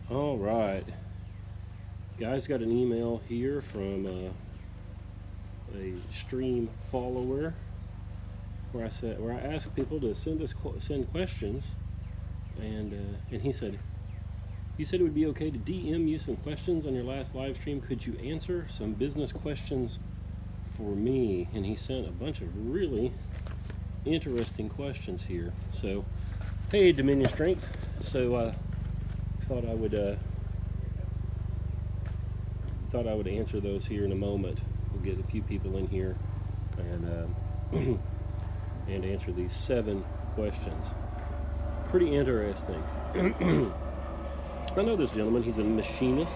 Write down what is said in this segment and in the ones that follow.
All right, guys, got an email here from a stream follower where I ask people to send questions, and he said it would be okay to DM you some questions on your last live stream. Could you answer some business questions for me? And he sent a bunch of really interesting questions here. So, hey, Dominion Strength. So, thought I would answer those here in a moment. We'll get a few people in here and and answer these 7 questions. Pretty interesting. I know this gentleman. He's a machinist,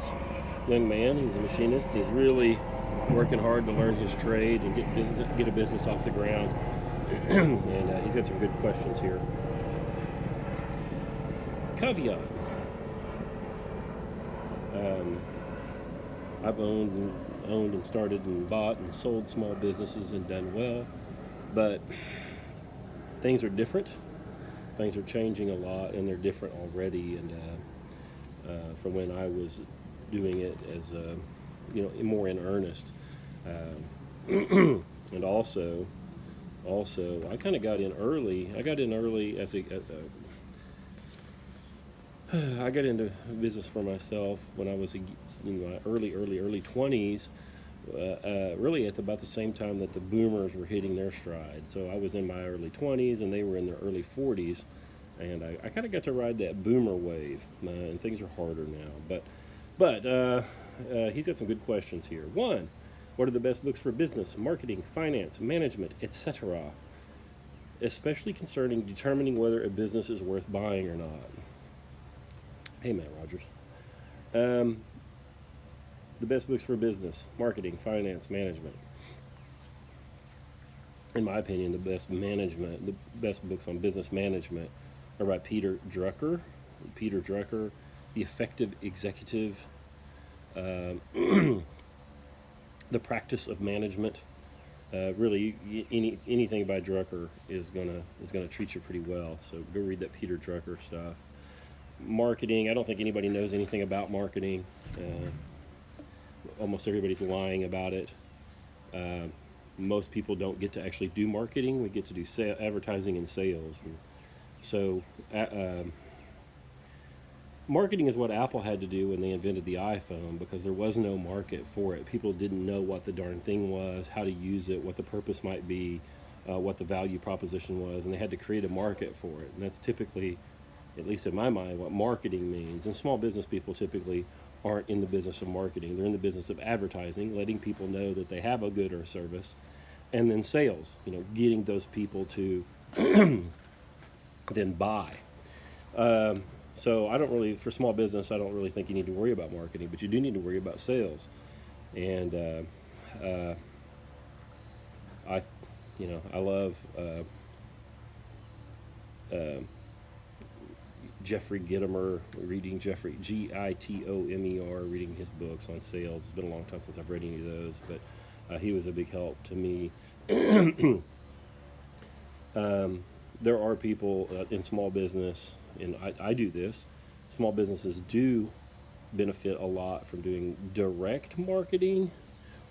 young man. He's a machinist. He's really working hard to learn his trade and get a business off the ground. And he's got some good questions here. Caveat. I've owned and started and bought and sold small businesses and done well, but things are different. Things are changing a lot, and they're different already. And from when I was doing it as more in earnest, and also I kind of got in early. I got in early as I got into business for myself when I was in my early 20s, really at about the same time that the boomers were hitting their stride. So I was in my early 20s and they were in their early 40s, and I kind of got to ride that boomer wave, and things are harder now. But he's got some good questions here. 1, what are the best books for business, marketing, finance, management, etc., especially concerning determining whether a business is worth buying or not? Hey, Matt Rogers. The best books for business, marketing, finance, management. In my opinion, the best books on business management are by Peter Drucker. The Effective Executive, The Practice of Management. Really, anything by Drucker is gonna treat you pretty well. So go read that Peter Drucker stuff. Marketing, I don't think anybody knows anything about marketing. Almost everybody's lying about it. Most people don't get to actually do marketing. We get to do advertising and sales. And so marketing is what Apple had to do when they invented the iPhone, because there was no market for it. People didn't know what the darn thing was, how to use it, what the purpose might be, what the value proposition was, and they had to create a market for it. And that's typically, at least in my mind, what marketing means. And small business people typically aren't in the business of marketing. They're in the business of advertising, letting people know that they have a good or service, and then sales, getting those people to then buy. So for small business, I don't really think you need to worry about marketing, but you do need to worry about sales. And I love Jeffrey Gitomer, reading Jeffrey, Gitomer, reading his books on sales. It's been a long time since I've read any of those, but he was a big help to me. There are people in small business, and I do this. Small businesses do benefit a lot from doing direct marketing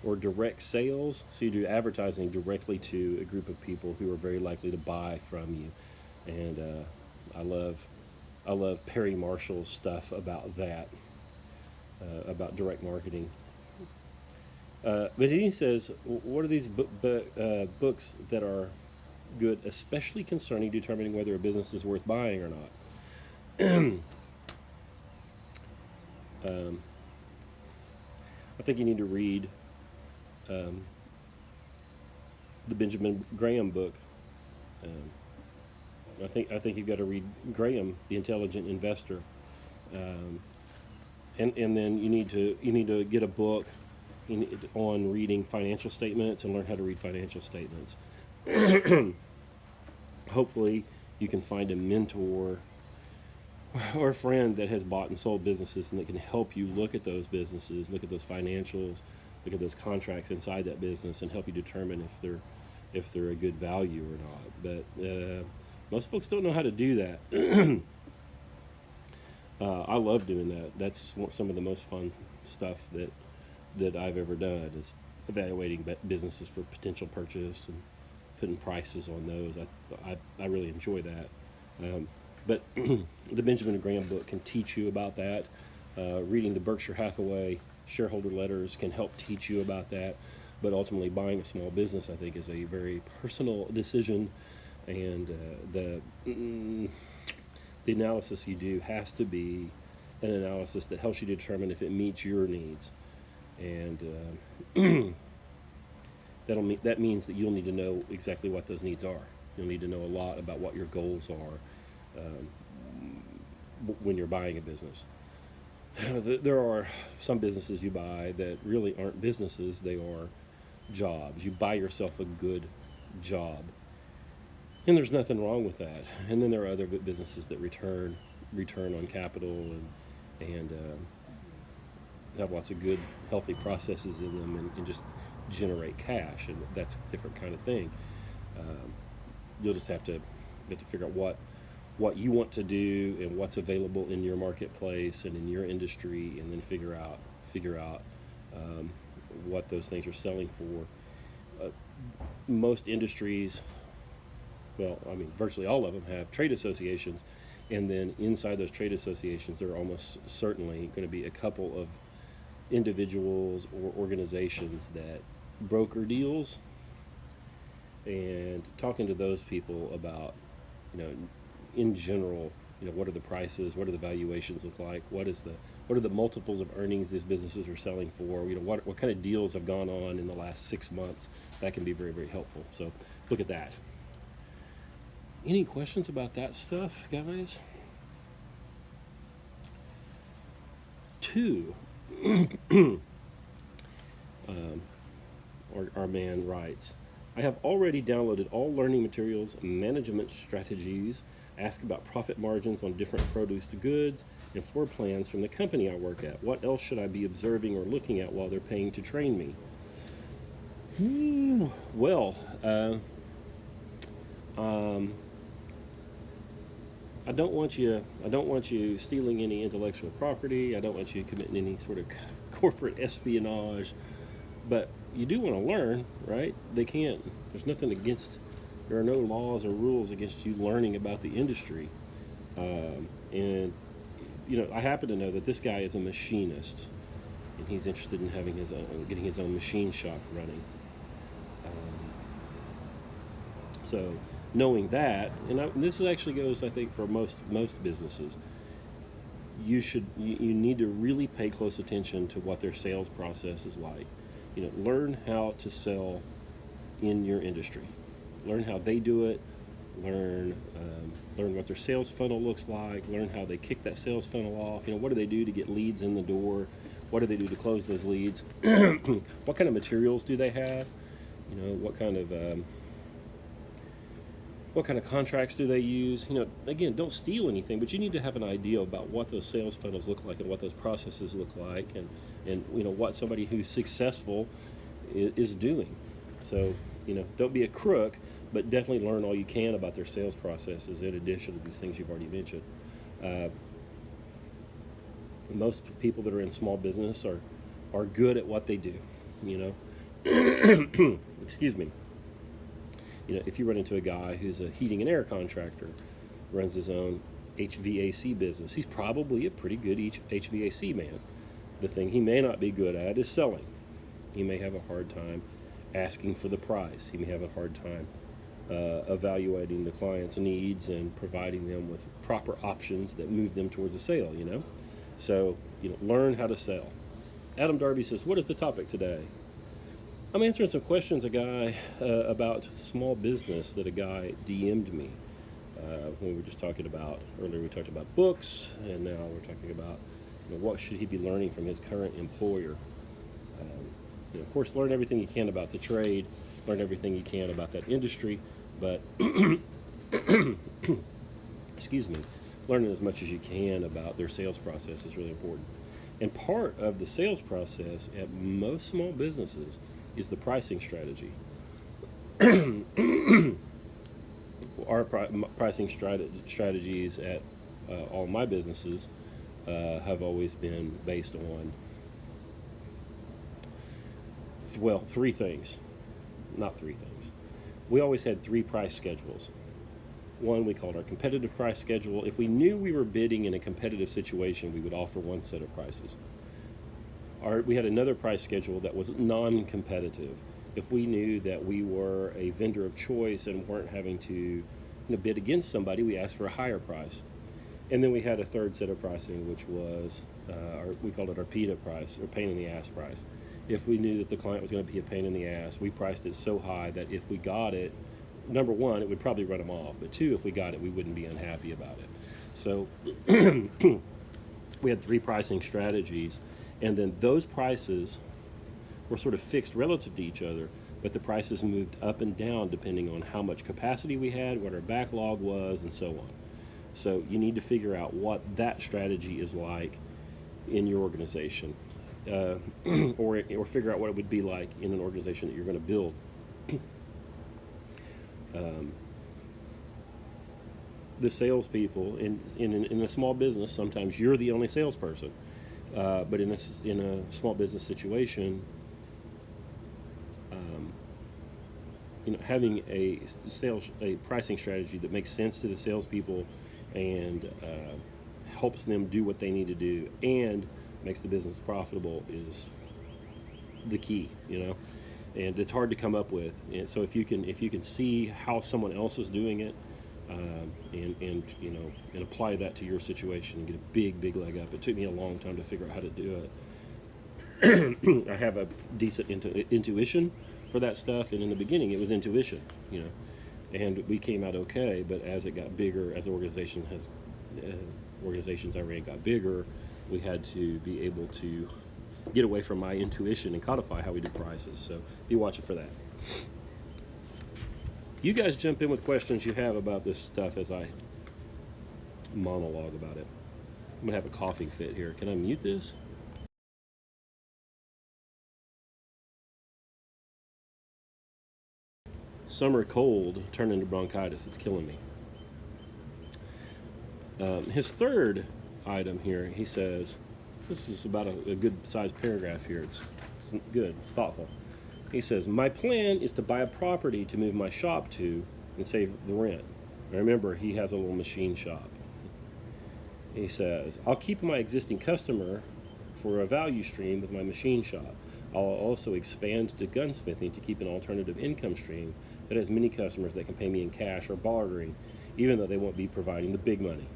or direct sales. So you do advertising directly to a group of people who are very likely to buy from you. And I love Perry Marshall's stuff about that, about direct marketing. But he says, what are these books that are good, especially concerning determining whether a business is worth buying or not? I think you need to read the Benjamin Graham book. I think you've got to read Graham, The Intelligent Investor, and then you need to get a book on reading financial statements and learn how to read financial statements. Hopefully, you can find a mentor or a friend that has bought and sold businesses and that can help you look at those businesses, look at those financials, look at those contracts inside that business, and help you determine if they're a good value or not. But most folks don't know how to do that. I love doing that. That's some of the most fun stuff that I've ever done is evaluating businesses for potential purchase and putting prices on those. I really enjoy that. But the Benjamin Graham book can teach you about that. Reading the Berkshire Hathaway shareholder letters can help teach you about that. But ultimately, buying a small business, I think, is a very personal decision, and the analysis you do has to be an analysis that helps you determine if it meets your needs, and that means that you'll need to know exactly what those needs are. You'll need to know a lot about what your goals are when you're buying a business. There are some businesses you buy that really aren't businesses, they are jobs. You buy yourself a good job, and there's nothing wrong with that. And then there are other businesses that return on capital and have lots of good, healthy processes in them, and just generate cash, and that's a different kind of thing. You'll just have to figure out what you want to do and what's available in your marketplace and in your industry, and then figure out what those things are selling for. Most industries, well, I mean, virtually all of them have trade associations, and then inside those trade associations, there are almost certainly going to be a couple of individuals or organizations that broker deals. And talking to those people about, in general, what are the prices, what are the valuations look like, what are the multiples of earnings these businesses are selling for, what kind of deals have gone on in the last 6 months. That can be very, very helpful. So look at that. Any questions about that stuff, guys? 2. Our man writes, I have already downloaded all learning materials, management strategies, asked about profit margins on different produce to goods, and floor plans from the company I work at. What else should I be observing or looking at while they're paying to train me? Well, I don't want you stealing any intellectual property. I don't want you committing any sort of corporate espionage. But you do want to learn, right? There's nothing against, there are no laws or rules against you learning about the industry. And I happen to know that this guy is a machinist, and he's interested in getting his own machine shop running. So knowing that, and this actually goes, I think, for most businesses, you need to really pay close attention to what their sales process is like. Learn how to sell in your industry. Learn how they do it. Learn what their sales funnel looks like. Learn how they kick that sales funnel off. What do they do to get leads in the door? What do they do to close those leads? What kind of materials do they have? What kind of contracts do they use? Again, don't steal anything, but you need to have an idea about what those sales funnels look like and what those processes look like, and what somebody who's successful is doing. So, don't be a crook, but definitely learn all you can about their sales processes in addition to these things you've already mentioned. Most people that are in small business are good at what they do, Excuse me. If you run into a guy who's a heating and air contractor, runs his own HVAC business, he's probably a pretty good HVAC man. The thing he may not be good at is selling. He may have a hard time asking for the price. He may have a hard time evaluating the client's needs and providing them with proper options that move them towards a sale, So, learn how to sell. Adam Darby says, what is the topic today? I'm answering some questions about small business that a guy DM'd me when we were just talking about, earlier we talked about books, and now we're talking about what should he be learning from his current employer. Of course, learn everything you can about the trade, learn everything you can about that industry, but excuse me, learning as much as you can about their sales process is really important. And part of the sales process at most small businesses is the pricing strategy. Our pricing strategies at all my businesses have always been based on, well, three things. Not three things. We always had three price schedules. One we called our competitive price schedule. If we knew we were bidding in a competitive situation, we would offer one set of prices. We had another price schedule that was non-competitive. If we knew that we were a vendor of choice and weren't having to bid against somebody, we asked for a higher price. And then we had a third set of pricing, which was, we called it our PETA price, or pain in the ass price. If we knew that the client was going to be a pain in the ass, we priced it so high that if we got it, number one, it would probably run them off. But two, if we got it, we wouldn't be unhappy about it. So we had three pricing strategies. And then those prices were sort of fixed relative to each other, but the prices moved up and down depending on how much capacity we had, what our backlog was, and so on. So you need to figure out what that strategy is like in your organization, or figure out what it would be like in an organization that you're going to build. The salespeople in a small business, sometimes you're the only salesperson. But in a small business situation, having a pricing strategy that makes sense to the salespeople and helps them do what they need to do and makes the business profitable is the key, and it's hard to come up with. And so if you can see how someone else is doing it, and apply that to your situation and get a big leg up. It took me a long time to figure out how to do it. I have a decent intuition for that stuff, and in the beginning it was intuition, and we came out okay. But as it got bigger, as organizations I ran got bigger, we had to be able to get away from my intuition and codify how we do prices. So be watching for that. You guys jump in with questions you have about this stuff as I monologue about it. I'm going to have a coughing fit here. Can I mute this? Summer cold turned into bronchitis. It's killing me. His third item here, he says, this is about a good-sized paragraph here. It's good. It's thoughtful. He says, my plan is to buy a property to move my shop to and save the rent. Now remember, he has a little machine shop. He says, I'll keep my existing customer for a value stream with my machine shop. I'll also expand to gunsmithing to keep an alternative income stream that has many customers that can pay me in cash or bartering, even though they won't be providing the big money.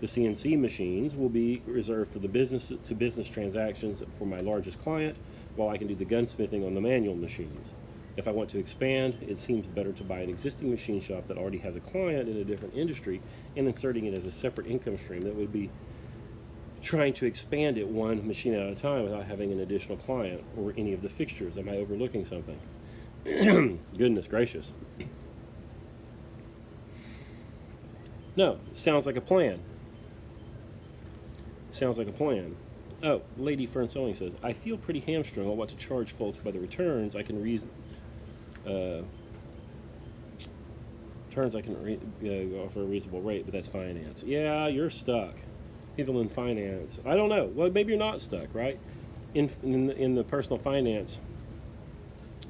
The CNC machines will be reserved for the business-to-business transactions for my largest client, while I can do the gunsmithing on the manual machines. If I want to expand, it seems better to buy an existing machine shop that already has a client in a different industry and inserting it as a separate income stream that would be trying to expand it one machine at a time without having an additional client or any of the fixtures. Am I overlooking something? Goodness gracious. No, sounds like a plan. Sounds like a plan. Oh, Lady Fern Sewing says, I feel pretty hamstrung on what to charge folks by the returns. I can offer a reasonable rate, but that's finance. Yeah, you're stuck. People in finance, I don't know. Well, maybe you're not stuck, right? In the personal finance.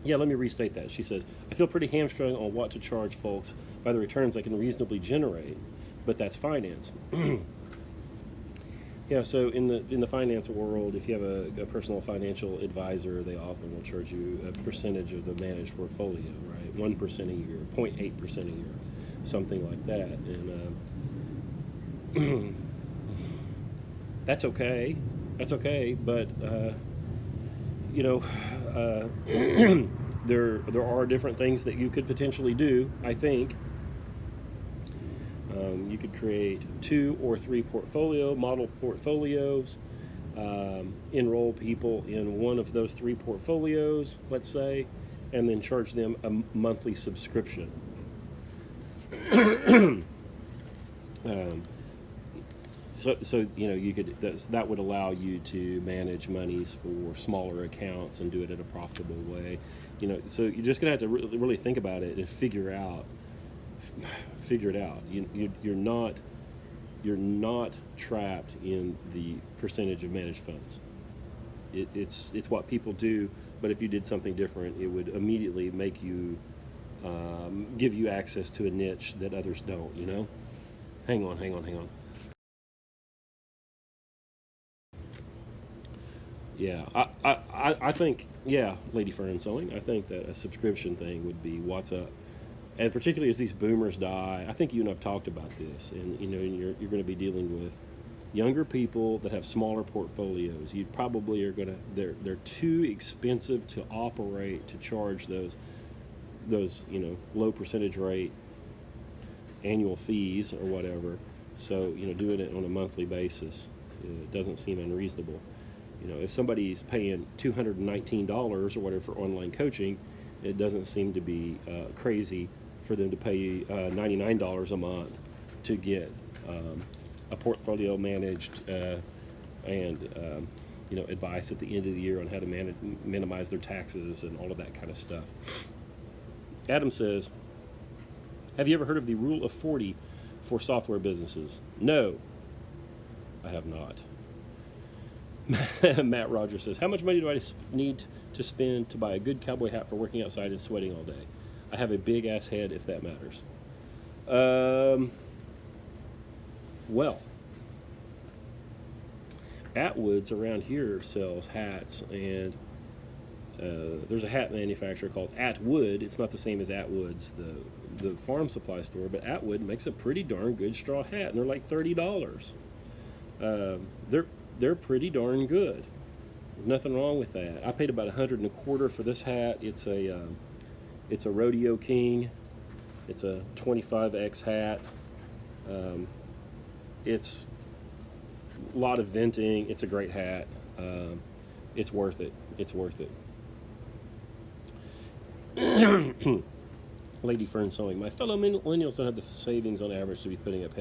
Yeah, let me restate that. She says, I feel pretty hamstrung on what to charge folks by the returns I can reasonably generate, but that's finance. Yeah, so in the finance world, if you have a personal financial advisor, they often will charge you a percentage of the managed portfolio, right? 1% a year, 0.8% a year, something like that. And that's okay. That's okay, but there are different things that you could potentially do, I think. You could create 2 or 3 model portfolios, enroll people in one of those 3 portfolios, let's say, and then charge them a monthly subscription. So you could that would allow you to manage monies for smaller accounts and do it in a profitable way. So you're just gonna have to really think about it and figure it out. You're not you're not trapped in the percentage of managed funds. It's what people do, but if you did something different, it would immediately make you give you access to a niche that others don't. You know. Hang on. Yeah, I think, yeah, Lady Fern Sewing, I think that a subscription thing would be what's up. And particularly as these boomers die, I think you and I've talked about this, and you know, you're going to be dealing with younger people that have smaller portfolios. You probably are going to, they're too expensive to operate to charge those you know, low percentage rate annual fees or whatever. So, you know, doing it on a monthly basis doesn't seem unreasonable. You know, if somebody's paying $219 or whatever for online coaching, it doesn't seem to be crazy for them to pay $99 a month to get a portfolio managed and you know, advice at the end of the year on how to minimize their taxes and all of that kind of stuff. Adam says, have you ever heard of the rule of 40 for software businesses? No, I have not. Matt Rogers says, how much money do I need to spend to buy a good cowboy hat for working outside and sweating all day? I have a big ass head, if that matters. Well, Atwood's around here sells hats, and there's a hat manufacturer called Atwood. It's not the same as Atwood's, the farm supply store, but Atwood makes a pretty darn good straw hat, and they're like $30. They're pretty darn good. Nothing wrong with that. I paid about $125 for this hat. It's a Rodeo King. It's a 25X hat. It's a lot of venting. It's a great hat. It's worth it. It's worth it. Lady Fern Sewing. My fellow millennials don't have the savings on average to be putting up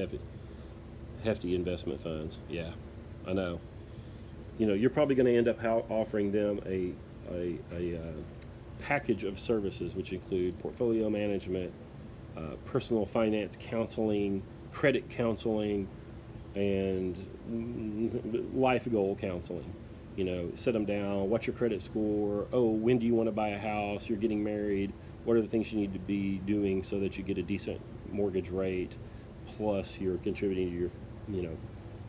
hefty investment funds. Yeah, I know. You know, you're probably going to end up offering them a package of services, which include portfolio management, personal finance counseling, credit counseling, and life goal counseling. You know, sit them down. What's your credit score? Oh, when do you want to buy a house? You're getting married. What are the things you need to be doing so that you get a decent mortgage rate? Plus, you're contributing to your, you know,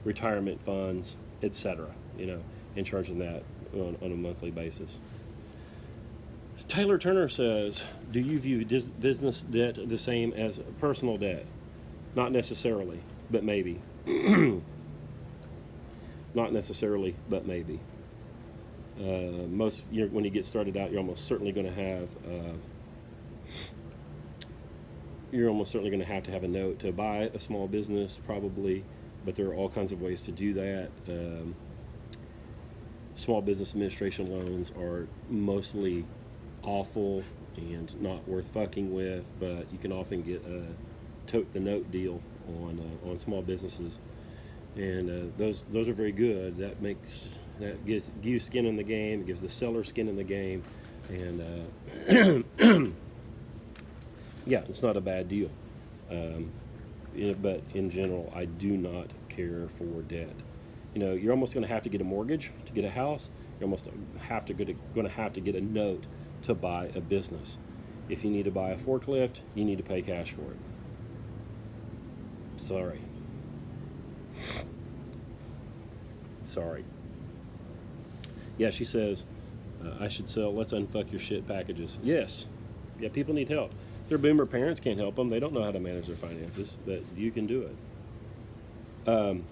retirement funds, etc. You know, and charging that on a monthly basis. Taylor Turner says, do you view business debt the same as personal debt? Not necessarily, but maybe. Not necessarily, but maybe. When you get started out, you're almost certainly going to have to have a note to buy a small business, probably, but there are all kinds of ways to do that. Small business administration loans are mostly awful and not worth fucking with, but you can often get a tote the note deal on small businesses, and those are very good. That gives you skin in the game. It gives the seller skin in the game, and yeah, it's not a bad deal. But in general, I do not care for debt. You know, you're almost going to have to get a mortgage to get a house. You're almost going to have to get a note to buy a business. If you need to buy a forklift, you need to pay cash for it. Sorry. Yeah, she says, I should sell let's unfuck your shit packages. Yes. Yeah, people need help. Their boomer parents can't help them. They don't know how to manage their finances, but you can do it.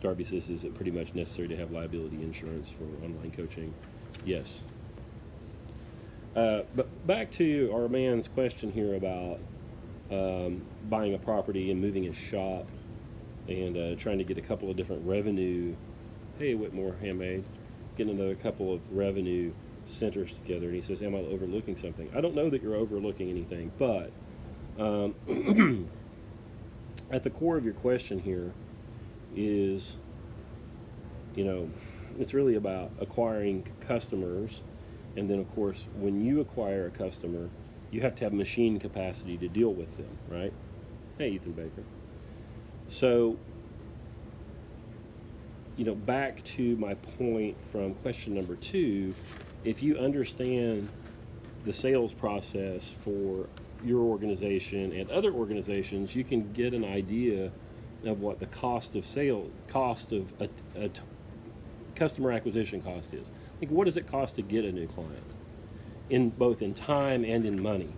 Darby says, is it pretty much necessary to have liability insurance for online coaching? Yes. But back to our man's question here about buying a property and moving his shop and trying to get a couple of different revenue. Hey, Whitmore Handmade, getting another couple of revenue centers together. And he says, am I overlooking something? I don't know that you're overlooking anything, but at the core of your question here is, you know, it's really about acquiring customers. And then, of course, when you acquire a customer, you have to have machine capacity to deal with them, right? Hey, Ethan Baker. So, back to my point from question number 2, if you understand the sales process for your organization and other organizations, you can get an idea of what the cost of a customer acquisition cost is. Like, what does it cost to get a new client, in both in time and in money?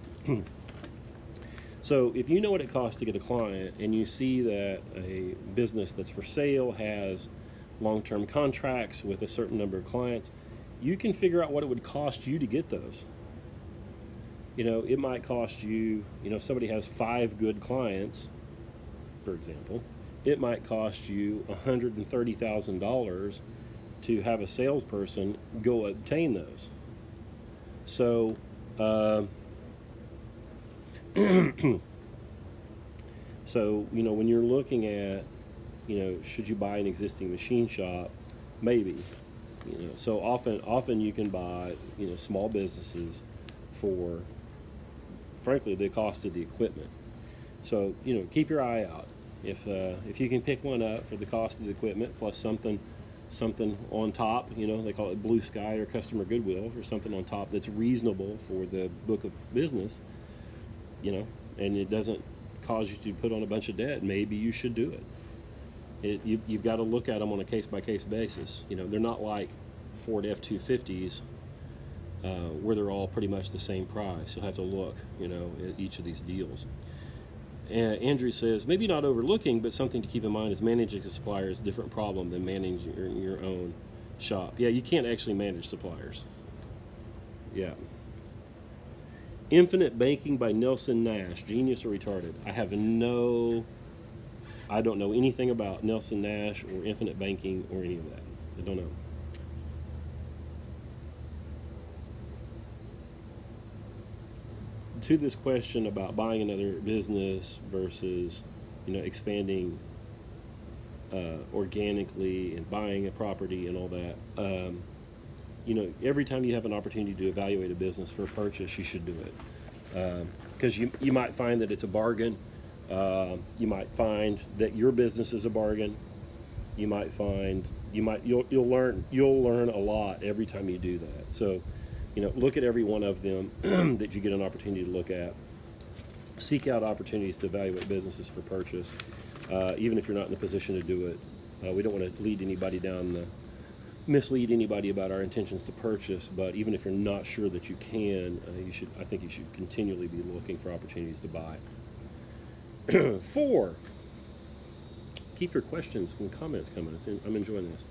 So if you know what it costs to get a client, and you see that a business that's for sale has long-term contracts with a certain number of clients, you can figure out what it would cost you to get those. It might cost you, if somebody has 5 good clients, for example, it might cost you $130,000 to have a salesperson go obtain those. So, so when you're looking at, should you buy an existing machine shop? Maybe. So often you can buy, small businesses for, frankly, the cost of the equipment. So keep your eye out. If you can pick one up for the cost of the equipment plus something on top, they call it blue sky or customer goodwill, or something on top that's reasonable for the book of business, and it doesn't cause you to put on a bunch of debt, maybe you should do it. You've got to look at them on a case-by-case basis. They're not like Ford F-250s where they're all pretty much the same price. You'll have to look, at each of these deals. Andrew says, maybe not overlooking, but something to keep in mind is managing a supplier is a different problem than managing your own shop. Yeah, you can't actually manage suppliers. Yeah. Infinite Banking by Nelson Nash, genius or retarded? I don't know anything about Nelson Nash or infinite banking or any of that. I don't know. To this question about buying another business versus, expanding organically and buying a property and all that, every time you have an opportunity to evaluate a business for purchase, you should do it. Because you might find that it's a bargain. You might find that your business is a bargain. You'll learn a lot every time you do that. So, look at every one of them that you get an opportunity to look at. Seek out opportunities to evaluate businesses for purchase, even if you're not in a position to do it. We don't want to mislead anybody about our intentions to purchase, but even if you're not sure that you can, I think you should continually be looking for opportunities to buy. 4, keep your questions and comments coming. I'm enjoying this.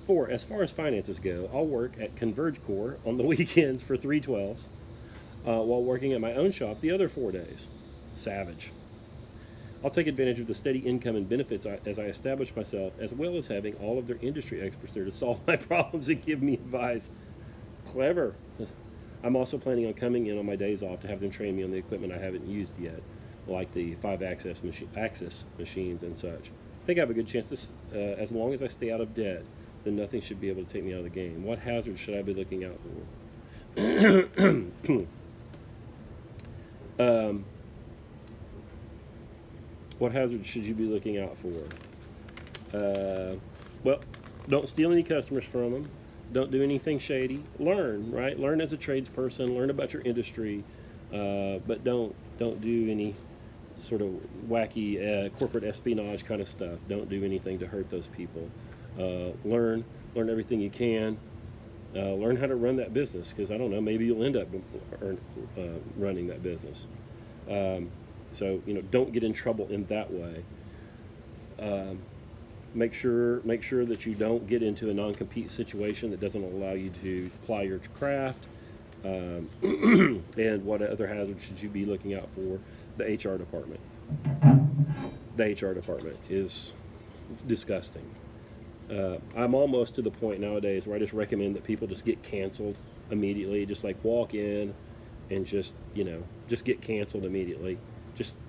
4, as far as finances go, I'll work at Converge Core on the weekends for 3/12s, while working at my own shop the other 4 days. Savage. I'll take advantage of the steady income and benefits as I establish myself, as well as having all of their industry experts there to solve my problems and give me advice. Clever. I'm also planning on coming in on my days off to have them train me on the equipment I haven't used yet, like the 5-axis machines and such. I think I have a good chance to, as long as I stay out of debt, then nothing should be able to take me out of the game. What hazards should I be looking out for? What hazards should you be looking out for? Well, don't steal any customers from them. Don't do anything shady. Learn, right? Learn as a tradesperson. Learn about your industry, but don't do any sort of wacky corporate espionage kind of stuff. Don't do anything to hurt those people. Learn everything you can. Learn how to run that business, because I don't know, maybe you'll end up running that business. So don't get in trouble in that way. Make sure that you don't get into a non-compete situation that doesn't allow you to ply your craft. And what other hazards should you be looking out for? The HR department. The HR department is disgusting. I'm almost to the point nowadays where I just recommend that people just get canceled immediately. Just like walk in and just get canceled immediately.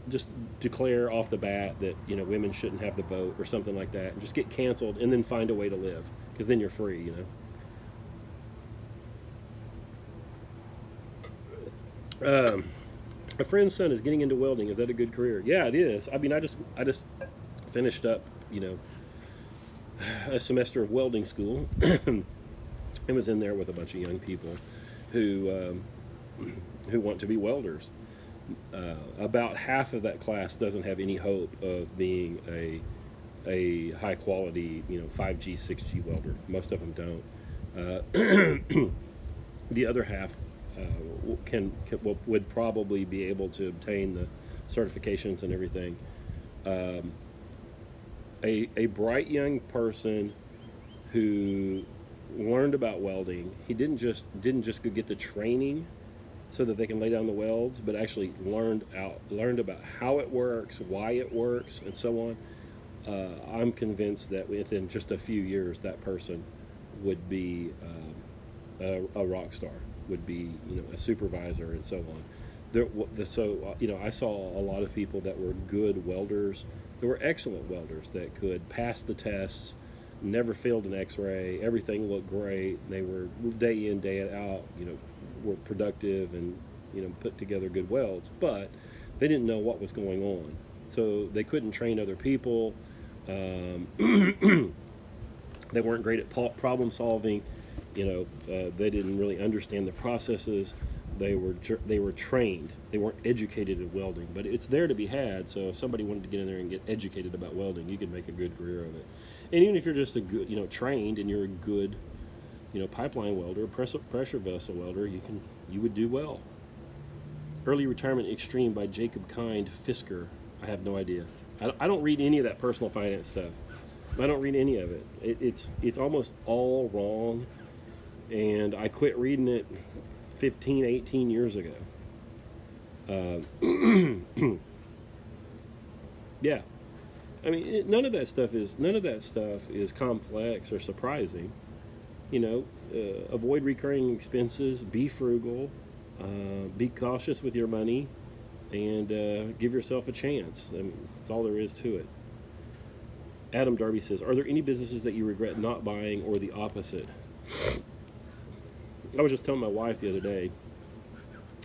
Just declare off the bat that women shouldn't have the vote or something like that, and just get canceled, and then find a way to live, because then you're free. A friend's son is getting into welding. Is that a good career? Yeah, it is. I mean, I just finished up, a semester of welding school, and was in there with a bunch of young people who want to be welders. About half of that class doesn't have any hope of being a high quality 5G 6G welder. Most of them don't. The other half would probably be able to obtain the certifications and everything. A bright young person who learned about welding. He didn't just go get the training so that they can lay down the welds, but actually learned about how it works, why it works, and so on. I'm convinced that within just a few years, that person would be a rock star, would be a supervisor, and so on. I saw a lot of people that were good welders. There were excellent welders that could pass the tests, never failed an X-ray. Everything looked great. They were day in, day out. Were productive and put together good welds, but they didn't know what was going on, so they couldn't train other people. They weren't great at problem solving. They didn't really understand the processes. They were trained. They weren't educated in welding, but it's there to be had. So if somebody wanted to get in there and get educated about welding, you could make a good career of it. And even if you're just a good, trained, and you're a good pipeline welder, pressure vessel welder, you would do well. Early Retirement Extreme by Jacob Kind Fisker. I have no idea. I don't read any of that personal finance stuff. I don't read any of it. It's almost all wrong, and I quit reading it 15, 18 years ago. Yeah, I mean, none of that stuff is complex or surprising. Avoid recurring expenses, be frugal, be cautious with your money, and give yourself a chance. I mean, that's all there is to it. Adam Darby says, are there any businesses that you regret not buying, or the opposite? I was just telling my wife the other day,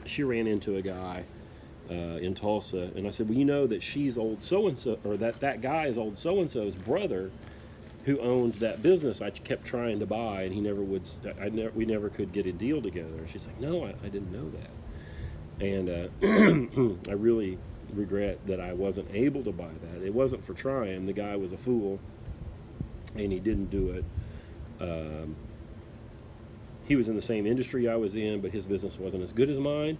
she ran into a guy in Tulsa, and I said, well, that she's old so-and-so, or that guy is old so-and-so's brother, who owned that business I kept trying to buy, and he never would. We never could get a deal together. And she's like, no, I didn't know that. And I really regret that I wasn't able to buy that. It wasn't for trying. The guy was a fool, and he didn't do it. He was in the same industry I was in, but his business wasn't as good as mine.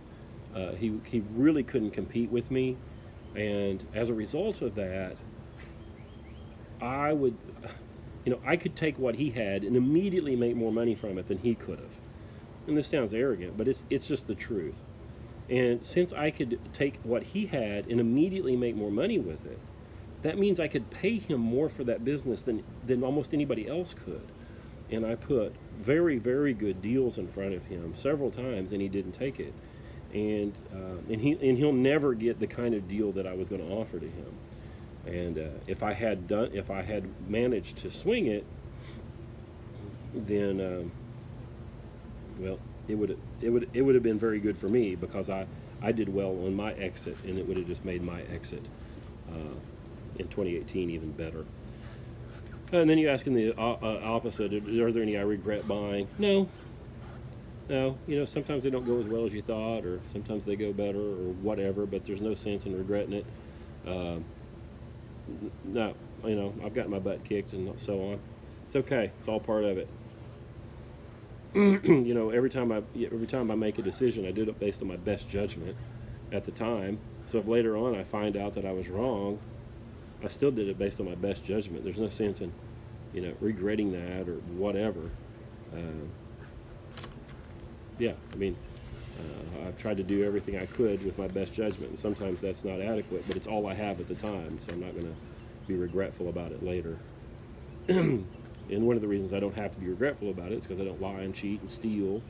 He really couldn't compete with me, and as a result of that, I could take what he had and immediately make more money from it than he could have. And this sounds arrogant, but it's just the truth. And since I could take what he had and immediately make more money with it, that means I could pay him more for that business than almost anybody else could. And I put very, very good deals in front of him several times, and he didn't take it. And he'll never get the kind of deal that I was going to offer to him. And if I had managed to swing it, then it would have been very good for me, because I did well on my exit, and it would have just made my exit in 2018 even better. And then you ask in the opposite, are there any I regret buying? No. Sometimes they don't go as well as you thought, or sometimes they go better, or whatever, but there's no sense in regretting it. No, I've got my butt kicked and so on. It's okay. It's all part of it. Every time I make a decision, I do it based on my best judgment at the time. So if later on I find out that I was wrong, I still did it based on my best judgment. There's no sense in, regretting that or whatever. I've tried to do everything I could with my best judgment, and sometimes that's not adequate, but it's all I have at the time, so I'm not going to be regretful about it later. And one of the reasons I don't have to be regretful about it is because I don't lie and cheat and steal,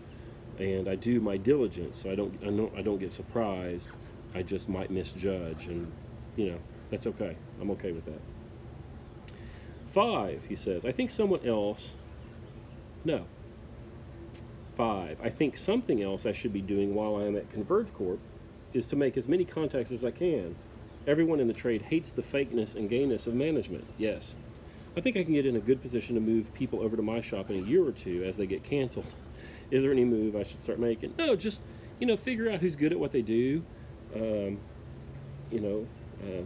and I do my diligence, so I don't get surprised. I just might misjudge, and that's okay. I'm okay with that. 5, he says, I think someone else. No. 5, I think something else I should be doing while I am at Converge Corp is to make as many contacts as I can. Everyone in the trade hates the fakeness and gayness of management. Yes. I think I can get in a good position to move people over to my shop in a year or two as they get canceled. Is there any move I should start making? No, just, figure out who's good at what they do. Um, you know, uh,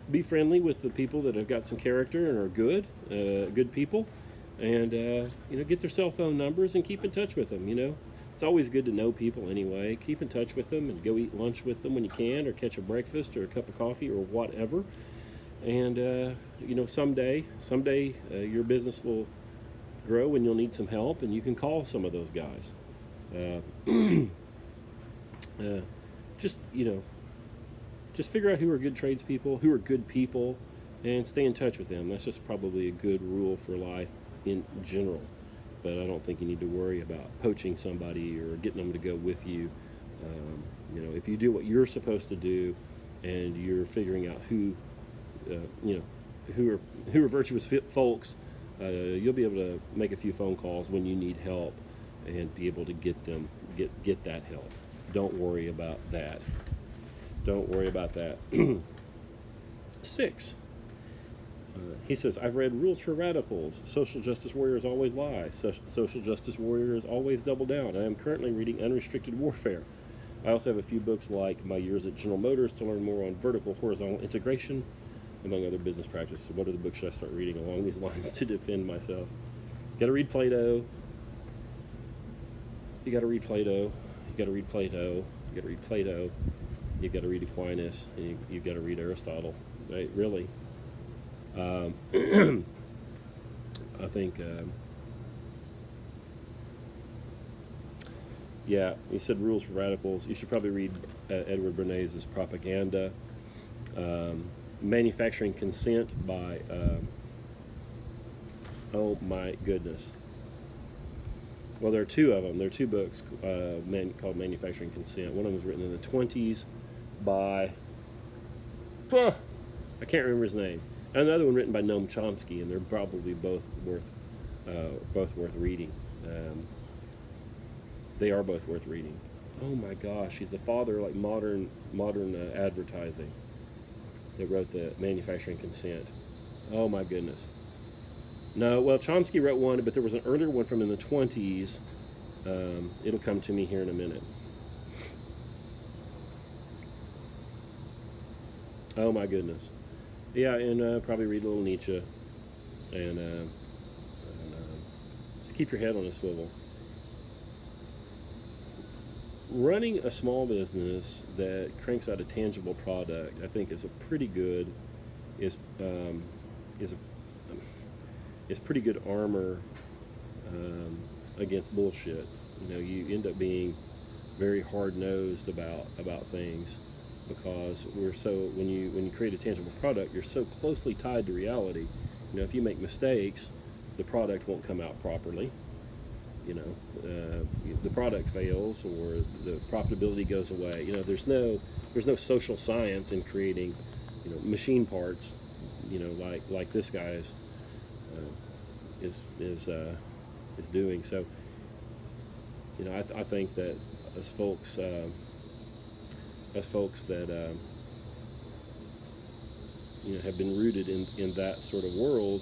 be friendly with the people that have got some character and are good people, and get their cell phone numbers and keep in touch with them. It's always good to know people anyway. Keep in touch with them and go eat lunch with them when you can, or catch a breakfast or a cup of coffee or whatever. And someday your business will grow and you'll need some help, and you can call some of those guys. Just just figure out who are good tradespeople, who are good people, and stay in touch with them. That's just probably a good rule for life in general. But I don't think you need to worry about poaching somebody or getting them to go with you. If you do what you're supposed to do, and you're figuring out who are virtuous folks, you'll be able to make a few phone calls when you need help and be able to get that help. Don't worry about that. Don't worry about that. 6. He says, I've read Rules for Radicals. Social justice warriors always lie. Social justice warriors always double down. I am currently reading Unrestricted Warfare. I also have a few books like My Years at General Motors to learn more on vertical horizontal integration, among other business practices. What other books should I start reading along these lines to defend myself? Got to read Plato. You got to read Plato. You got to read Plato. You got to read Plato. You got to read Aquinas, and you got to read Aristotle. Right? Really. I think. Yeah, he said Rules for Radicals. You should probably read Edward Bernays' Propaganda. Manufacturing Consent by. Oh my goodness. Well, there are two of them. There are two books called Manufacturing Consent. One of them was written in the 20s by, I can't remember his name. Another one written by Noam Chomsky, and they're probably both worth reading. They are both worth reading. Oh my gosh, he's the father of modern advertising. That wrote the Manufacturing Consent. Oh my goodness. No, well, Chomsky wrote one, but there was an earlier one from in the 20s. It'll come to me here in a minute. Oh my goodness. Yeah, and probably read a little Nietzsche, and just keep your head on a swivel. Running a small business that cranks out a tangible product, I think, is pretty good armor against bullshit. You end up being very hard-nosed about things, because when you create a tangible product, you're so closely tied to reality. If you make mistakes, the product won't come out properly. The product fails, or the profitability goes away. There's no social science in creating machine parts, like this guy's is doing. So I think that as folks that have been rooted in that sort of world,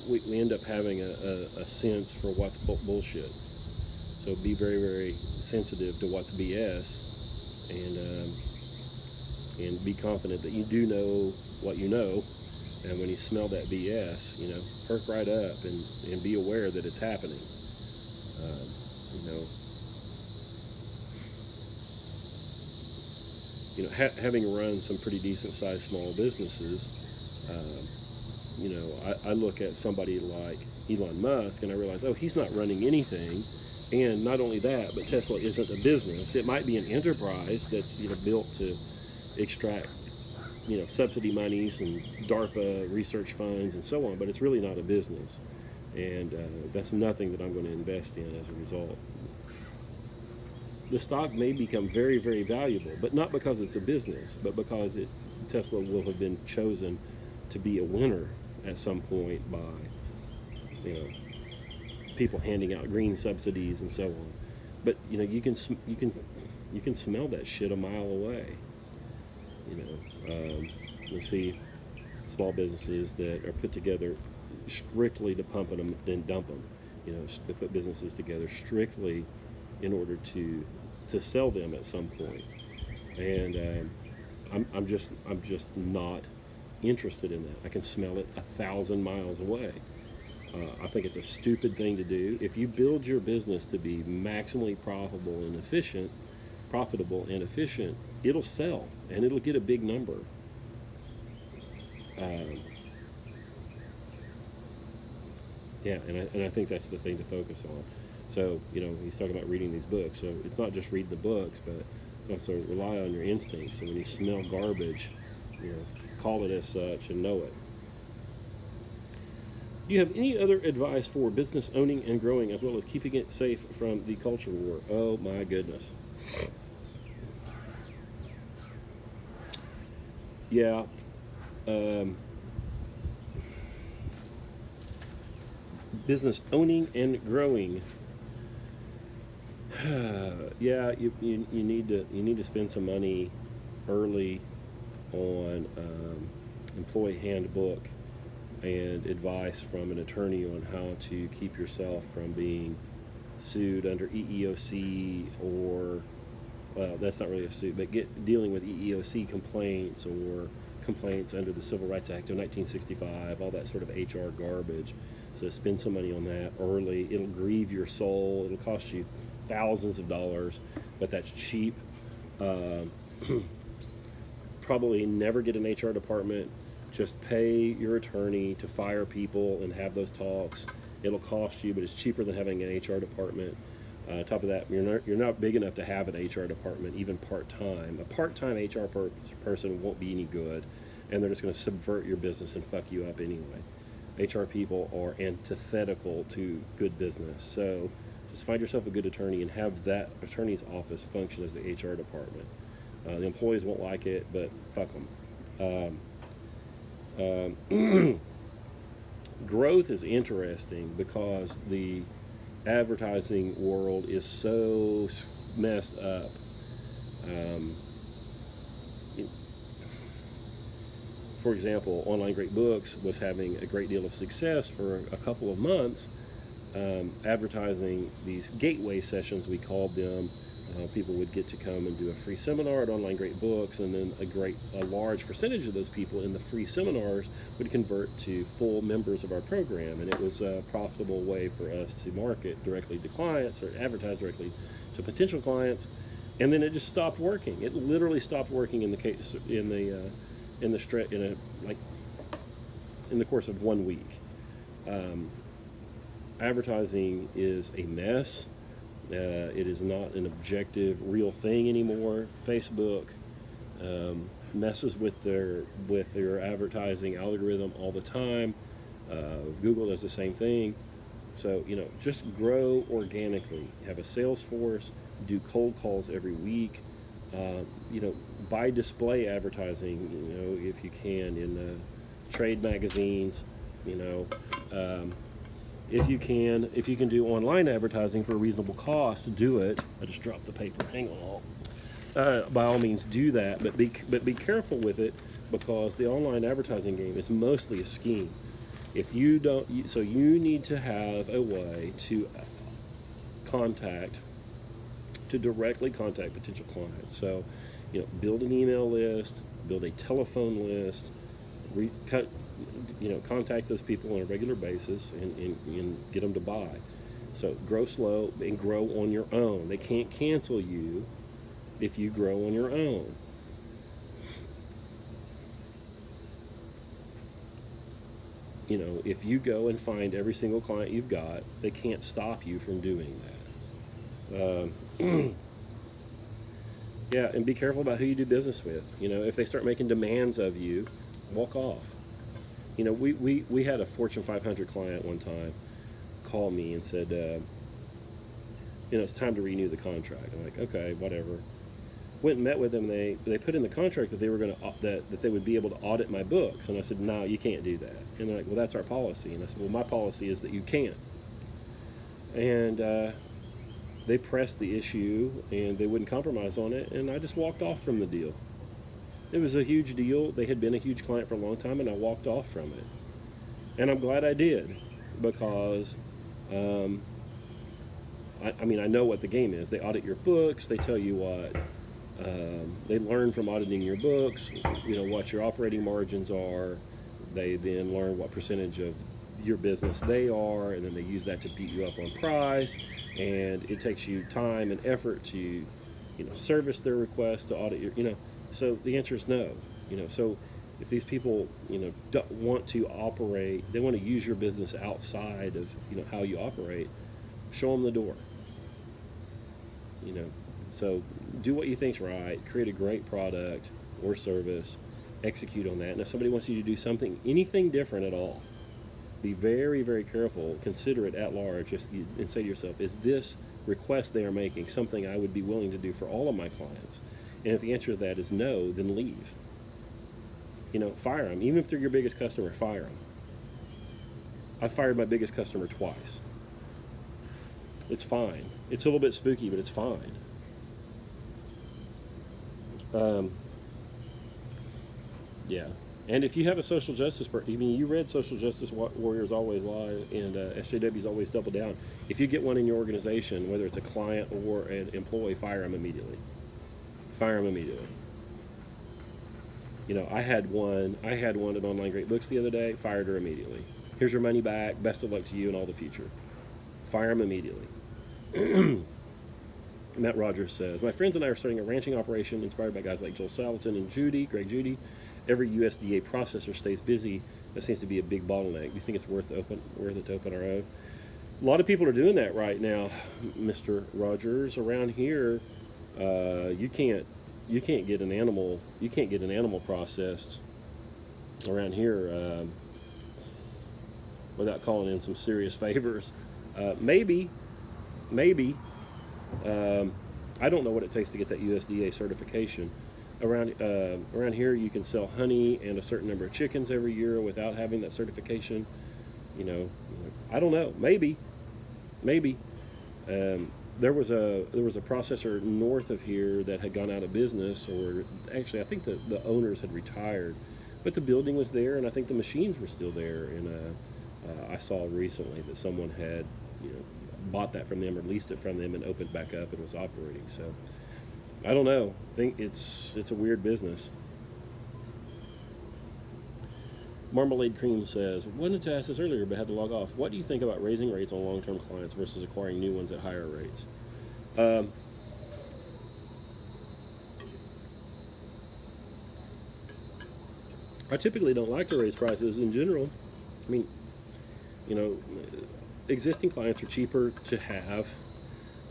we end up having a sense for what's bullshit. So be very, very sensitive to what's BS, and be confident that you do know what you know. And when you smell that BS, perk right up and be aware that it's happening. Having run some pretty decent-sized small businesses, I look at somebody like Elon Musk, and I realize, he's not running anything. And not only that, but Tesla isn't a business. It might be an enterprise that's built to extract subsidy monies and DARPA research funds and so on, but it's really not a business. And that's nothing that I'm going to invest in as a result. The stock may become very, very valuable, but not because it's a business, but because Tesla will have been chosen to be a winner at some point by people handing out green subsidies and so on. But you can you can smell that shit a mile away. You'll see small businesses that are put together strictly to pump them and dump them. They put businesses together strictly in order to sell them at some point. And I'm just not interested in that. I can smell it 1,000 miles away. I think it's a stupid thing to do. If you build your business to be maximally profitable and efficient, it'll sell and it'll get a big number. And I think that's the thing to focus on. So, he's talking about reading these books. So it's not just reading the books, but it's also rely on your instincts. So when you smell garbage, call it as such and know it. Do you have any other advice for business owning and growing, as well as keeping it safe from the culture war? Oh my goodness. Yeah. Business owning and growing. Yeah, you need to spend some money early on employee handbook and advice from an attorney on how to keep yourself from being sued under EEOC, or, well, that's not really a suit, but dealing with EEOC complaints or complaints under the Civil Rights Act of 1965, all that sort of HR garbage. So spend some money on that early. It'll grieve your soul. It'll cost you thousands of dollars, but that's cheap. Probably never get an HR department. Just pay your attorney to fire people and have those talks. It'll cost you, but it's cheaper than having an HR department. Top of that, you're not big enough to have an HR department, even part-time. A part-time HR person won't be any good, and they're just going to subvert your business and fuck you up anyway. HR people are antithetical to good business. So just find yourself a good attorney and have that attorney's office function as the HR department. The employees won't like it, but fuck them. Growth is interesting because the advertising world is so messed up. For example, Online Great Books was having a great deal of success for a couple of months, advertising these gateway sessions, we called them. People would get to come and do a free seminar at Online Great Books, and then a large percentage of those people in the free seminars would convert to full members of our program, and it was a profitable way for us to market directly to clients or advertise directly to potential clients. And then it just stopped working. It literally stopped working in the course of 1 week. Advertising is a mess. It is not an objective, real thing anymore. Facebook messes with their advertising algorithm all the time. Google does the same thing. So, just grow organically. Have a sales force. Do cold calls every week. Buy display advertising, if you can, in trade magazines, if you can do online advertising for a reasonable cost, do it. I just dropped the paper. Hang on. By all means, do that, but be careful with it, because the online advertising game is mostly a scheme. If you don't, so you need to have a way to directly contact potential clients. So, build an email list, build a telephone list, contact those people on a regular basis and get them to buy. So grow slow and grow on your own. They can't cancel you if you grow on your own. If you go and find every single client you've got, they can't stop you from doing that. Yeah, and be careful about who you do business with. If they start making demands of you, walk off. We had a Fortune 500 client one time call me and said, it's time to renew the contract. I'm like, okay, whatever. Went and met with them. They put in the contract that they were going to that they would be able to audit my books, and I said, no, you can't do that. And they're like, well, that's our policy. And I said, well, my policy is that you can't. And they pressed the issue and they wouldn't compromise on it, and I just walked off from the deal. It was a huge deal. They had been a huge client for a long time, and I walked off from it. And I'm glad I did, because um, I mean, I know what the game is. They audit your books. They tell you what they learn from auditing your books. You know what your operating margins are. They then learn what percentage of your business they are, and then they use that to beat you up on price. And it takes you time and effort to, service their request to audit your. So the answer is no. So if these people, don't want to operate, they want to use your business outside of, how you operate. Show them the door. So do what you think's right. Create a great product or service. Execute on that. And if somebody wants you to do anything different at all, be very, very careful. Consider it at large, and say to yourself, is this request they are making something I would be willing to do for all of my clients? And if the answer to that is no, then leave. Fire them. Even if they're your biggest customer, fire them. I fired my biggest customer twice. It's fine. It's a little bit spooky, but it's fine. Yeah. And if you have a social justice you read Social Justice Warriors Always Lie, and SJWs Always Double Down. If you get one in your organization, whether it's a client or an employee, fire them immediately. Fire them immediately. I had one at Online Great Books the other day. Fired her immediately. Here's your money back. Best of luck to you in all the future. Fire them immediately. Matt Rogers says, my friends and I are starting a ranching operation inspired by guys like Joel Salatin and Greg Judy. Every USDA processor stays busy. That seems to be a big bottleneck. Do you think it's worth it to open our own? A lot of people are doing that right now, Mr. Rogers. Around here, you can't get an animal processed around here without calling in some serious favors. Maybe. I don't know what it takes to get that USDA certification. Around here, you can sell honey and a certain number of chickens every year without having that certification. I don't know. Maybe. There was a processor north of here that had gone out of business, or actually, I think the owners had retired, but the building was there, and I think the machines were still there. And I saw recently that someone had, bought that from them or leased it from them and opened back up and was operating. So I don't know. I think it's a weird business. Marmalade Cream says, wanted to ask this earlier but had to log off. What do you think about raising rates on long-term clients versus acquiring new ones at higher rates? I typically don't like to raise prices in general. I mean, existing clients are cheaper to have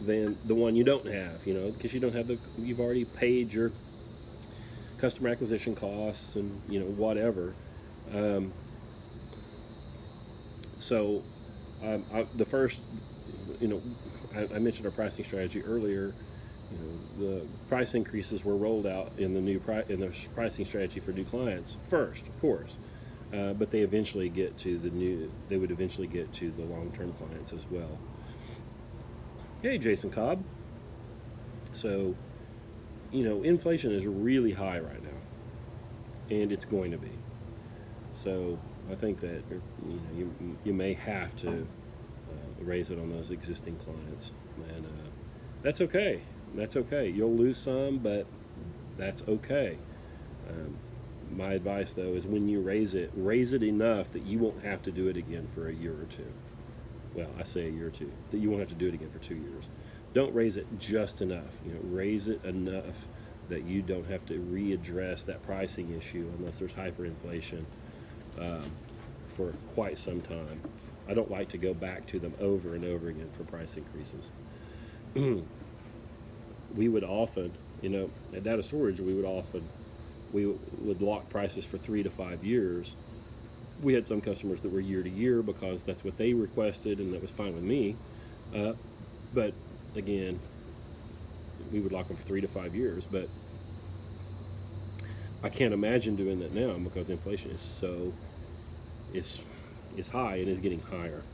than the one you don't have, because you've already paid your customer acquisition costs and, whatever. The first, I mentioned our pricing strategy earlier. The price increases were rolled out in the pricing strategy for new clients first, of course. But they would eventually get to the long-term clients as well. Hey, Jason Cobb. So, inflation is really high right now, and it's going to be. So I think that you may have to raise it on those existing clients, and that's okay. That's okay. You'll lose some, but that's okay. My advice, though, is when you raise it enough that you won't have to do it again for a year or two. Well, I say a year or two, that you won't have to do it again for 2 years. Don't raise it just enough. Raise it enough that you don't have to readdress that pricing issue unless there's hyperinflation for quite some time. I don't like to go back to them over and over again for price increases. We would often, at data storage, we would lock prices for 3 to 5 years. We had some customers that were year to year because that's what they requested, and that was fine with me. But again, we would lock them for 3 to 5 years. But I can't imagine doing that now because inflation is high and is getting higher.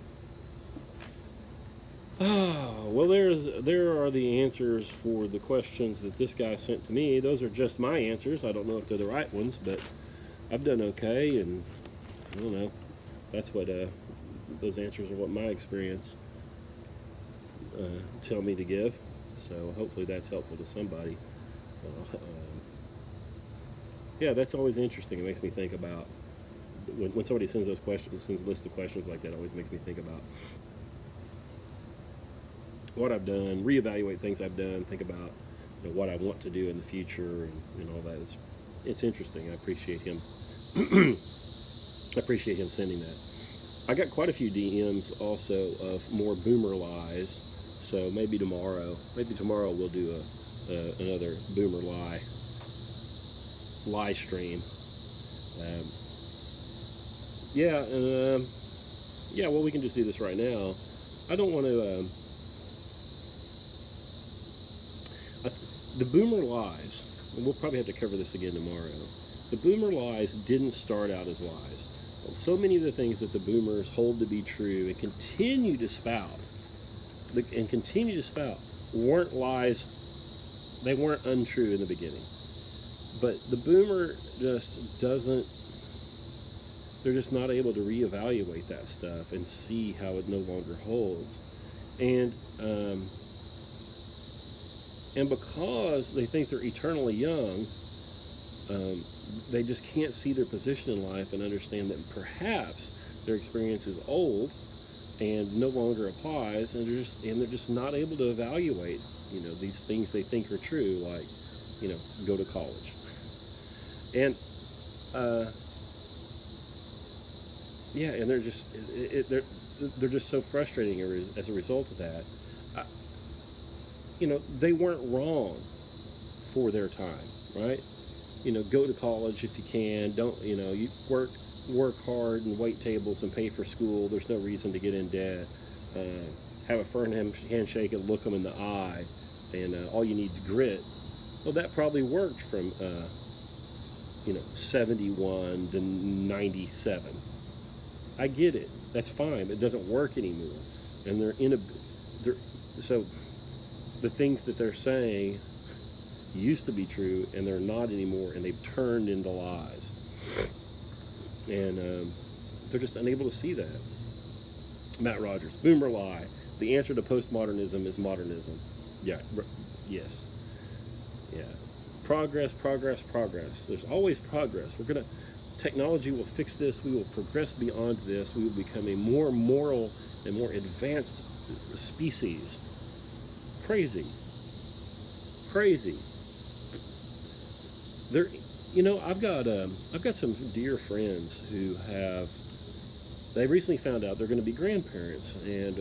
Well, there are the answers for the questions that this guy sent to me. Those are just my answers. I don't know if they're the right ones, but I've done okay, and I don't know. That's what those answers are. What my experience tell me to give. So hopefully that's helpful to somebody. Yeah, that's always interesting. It makes me think about when somebody sends those questions, sends a list of questions like that. Always makes me think about what I've done, reevaluate things I've done, think about what I want to do in the future, and all that. It's interesting. I appreciate him. I appreciate him sending that. I got quite a few DMs also of more boomer lies. So maybe tomorrow we'll do another boomer lie stream. Um, yeah, and yeah. Well, we can just do this right now. I don't want to. The boomer lies, and we'll probably have to cover this again tomorrow. The boomer lies didn't start out as lies. So many of the things that the boomers hold to be true and continue to spout weren't lies. They weren't untrue in the beginning. But the boomer just doesn't, they're just not able to reevaluate that stuff and see how it no longer holds. And, um, and because they think they're eternally young, um, they just can't see their position in life and understand that perhaps their experience is old and no longer applies, and they're just not able to evaluate, these things they think are true, like, go to college, and uh, yeah, and they're just so frustrating as a result of that. I, they weren't wrong for their time, right? Go to college if you can. Don't you work hard and wait tables and pay for school. There's no reason to get in debt. Uh, have a firm handshake and look them in the eye, and all you need is grit. Well, that probably worked from 71 to 97. I get it. That's fine. It doesn't work anymore, and so the things that they're saying used to be true and they're not anymore, and they've turned into lies, and they're just unable to see that. Matt Rogers, boomer lie. The answer to postmodernism is modernism. Yeah, yes, yeah. Progress, progress, progress. There's always progress. Technology will fix this. We will progress beyond this. We will become a more moral and more advanced species. Crazy, crazy. There, I've got some dear friends who they recently found out they're going to be grandparents, and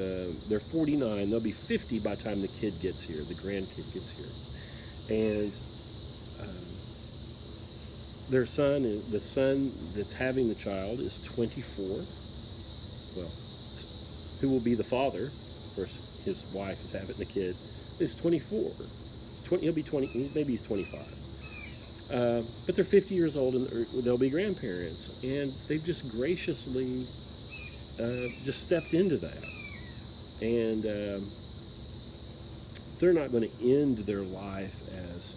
they're 49. They'll be 50 by the time the kid gets here, the grandkid gets here, and the son that's having the child is 24. Well, who will be the father? Of course, his wife is having the kid. Is 24. He'll be 20. Maybe he's 25. But they're 50 years old, and they'll be grandparents, and they've just graciously just stepped into that, and they're not going to end their life as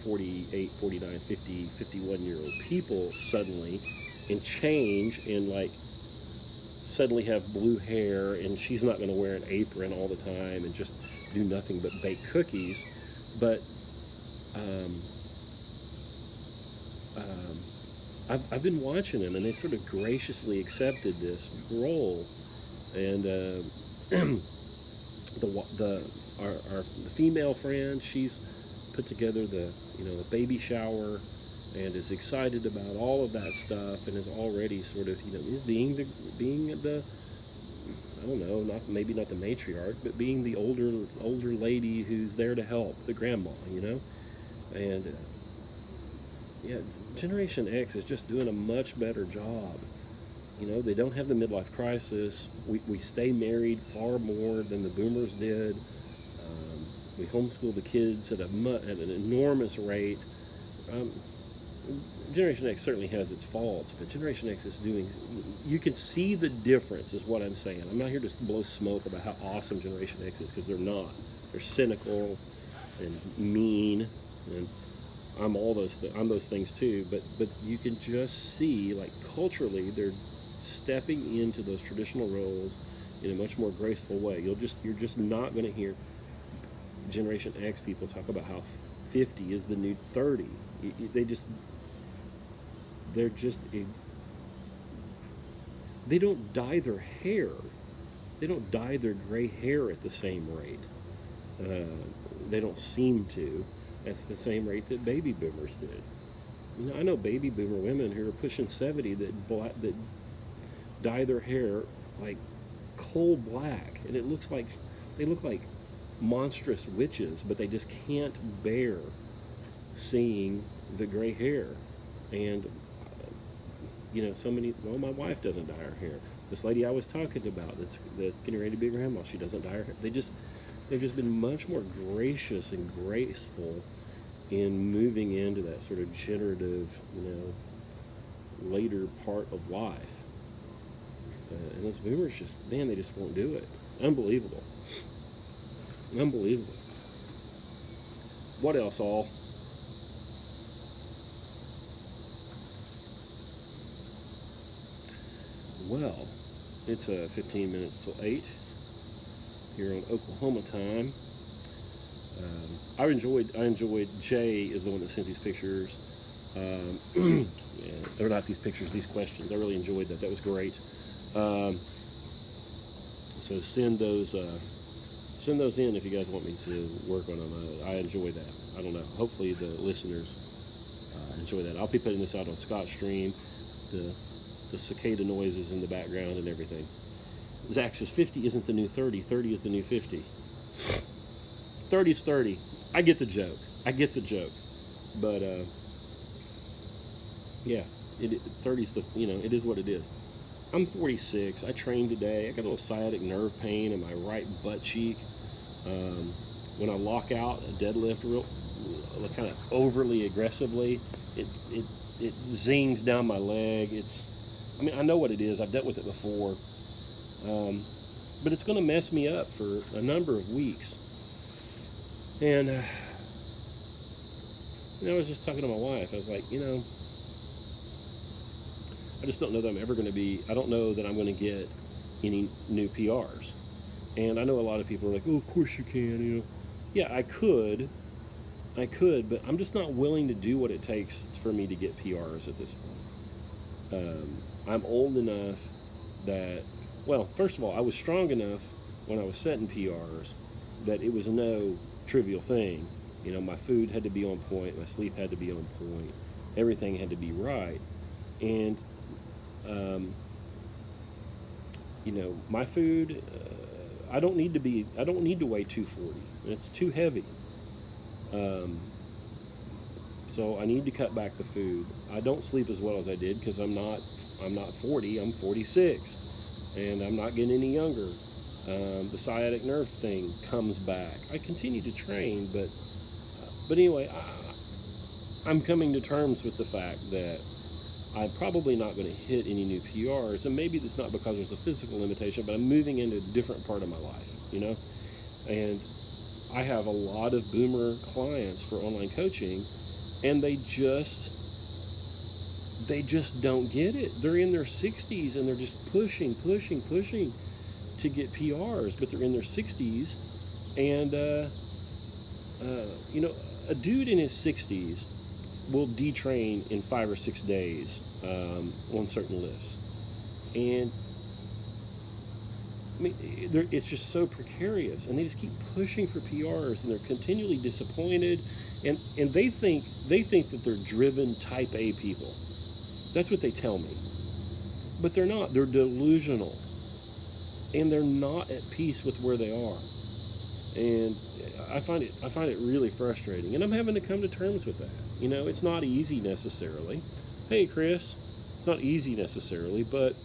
48, 49, 50, 51-year-old people suddenly, and change, and like suddenly have blue hair, and she's not going to wear an apron all the time and just do nothing but bake cookies. But I've been watching them, and they sort of graciously accepted this role, and the female friend, she's put together the baby shower, and is excited about all of that stuff, and is already sort of being the I don't know, maybe not the matriarch, but being the older lady who's there to help the grandma, and yeah, Generation X is just doing a much better job. They don't have the midlife crisis. We stay married far more than the boomers did. We homeschool the kids at an enormous rate. Generation X certainly has its faults, but Generation X is doing. You can see the difference, is what I'm saying. I'm not here to blow smoke about how awesome Generation X is, because they're not. They're cynical and mean, and I'm all those. I'm those things too. But you can just see, like, culturally, they're stepping into those traditional roles in a much more graceful way. You're just not going to hear Generation X people talk about how 50 is the new 30. They just they're just they don't dye their hair. They don't dye their gray hair at the same rate. They don't seem to. That's the same rate that baby boomers did. You know, I know baby boomer women who are pushing 70 that dye their hair like coal black, and it looks like they look like monstrous witches, but they just can't bear seeing the gray hair. And you know, so many. Well, my wife doesn't dye her hair. This lady I was talking about, that's getting ready to be a grandma, she doesn't dye her hair. They've just been much more gracious and graceful in moving into that sort of generative, you know, later part of life. And those boomers just, man, they just won't do it. Unbelievable. Unbelievable. What else, all? Well, it's 15 minutes till 8 here on Oklahoma time. I enjoyed. Jay is the one that sent these pictures. Yeah, they're not these pictures, these questions. I really enjoyed that. That was great. So send those in if you guys want me to work on them. I enjoy that. I don't know. Hopefully the listeners enjoy that. I'll be putting this out on Scott Stream. The cicada noises in the background and everything. Zach says 50 isn't the new 30. 30 is the new 50. 30 is 30. I get the joke. But yeah, 30's the, you know, it is what it is. I'm 46. I trained today. I got a little sciatic nerve pain in my right butt cheek. When I lock out a deadlift real kind of overly aggressively, it zings down my leg. I mean, I know what it is. I've dealt with it before. But it's going to mess me up for a number of weeks. And, you know, I was just talking to my wife. I was like, you know, I just don't know that I'm ever going to be, I don't know that I'm going to get any new PRs. And I know a lot of people are like, oh, of course you can, you know. Yeah, I could, but I'm just not willing to do what it takes for me to get PRs at this point. I'm old enough that, well, first of all, I was strong enough when I was setting PRs that it was no trivial thing. You know, my food had to be on point, my sleep had to be on point, everything had to be right. And, you know, my food, I don't need to weigh 240. It's too heavy. So I need to cut back the food. I don't sleep as well as I did because I'm not 40, I'm 46, and I'm not getting any younger. The sciatic nerve thing comes back. I continue to train, but anyway, I'm coming to terms with the fact that I'm probably not going to hit any new PRs, and maybe it's not because there's a physical limitation, but I'm moving into a different part of my life, you know? And I have a lot of boomer clients for online coaching, and they just don't get it. They're in their 60s, and they're just pushing to get PRs, but they're in their 60s, and, you know, a dude in his 60s will detrain in 5 or 6 days on certain lifts. And I mean, it's just so precarious, and they just keep pushing for PRs, and they're continually disappointed, and they think that they're driven type A people. That's what they tell me. But they're not. They're delusional, and they're not at peace with where they are. And I find it really frustrating, and I'm having to come to terms with that. You know, it's not easy necessarily. Hey, Chris, it's not easy necessarily, but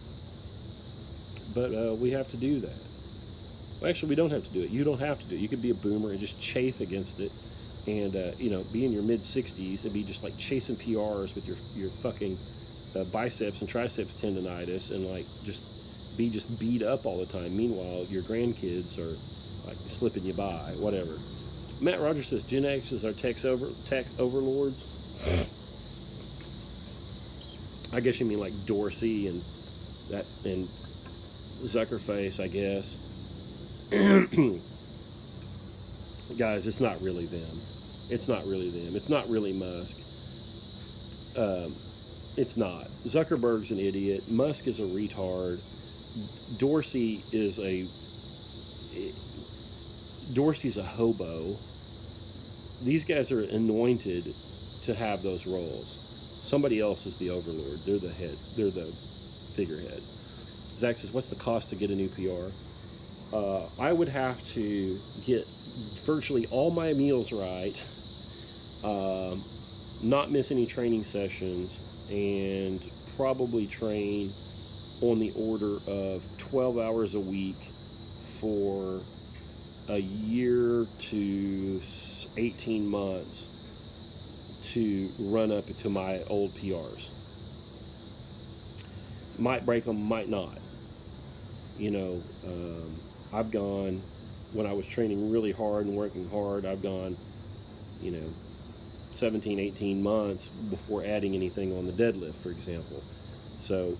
we have to do that. Well, actually, we don't have to do it. You don't have to do it. You could be a boomer and just chafe against it, and be in your mid 60s and be just like chasing PRs with your fucking biceps and triceps tendonitis, and like just beat up all the time. Meanwhile, your grandkids are like slipping you by, whatever. Matt Rogers says Gen X is our tech overlords. I guess you mean like Dorsey and Zuckerface, I guess. Guys, it's not really them. It's not really them. It's not really Musk. It's not. Zuckerberg's an idiot. Musk is a retard. Dorsey's a hobo. These guys are anointed to have those roles. Somebody else is the overlord. They're the head. They're the figurehead. Zach says, what's the cost to get a new PR? I would have to get virtually all my meals right, not miss any training sessions, and probably train on the order of 12 hours a week for a year to 18 months to run up to my old PRs. Might break them, might not. I've gone, when I was training really hard and working hard, I've gone, 17, 18 months before adding anything on the deadlift, for example. So,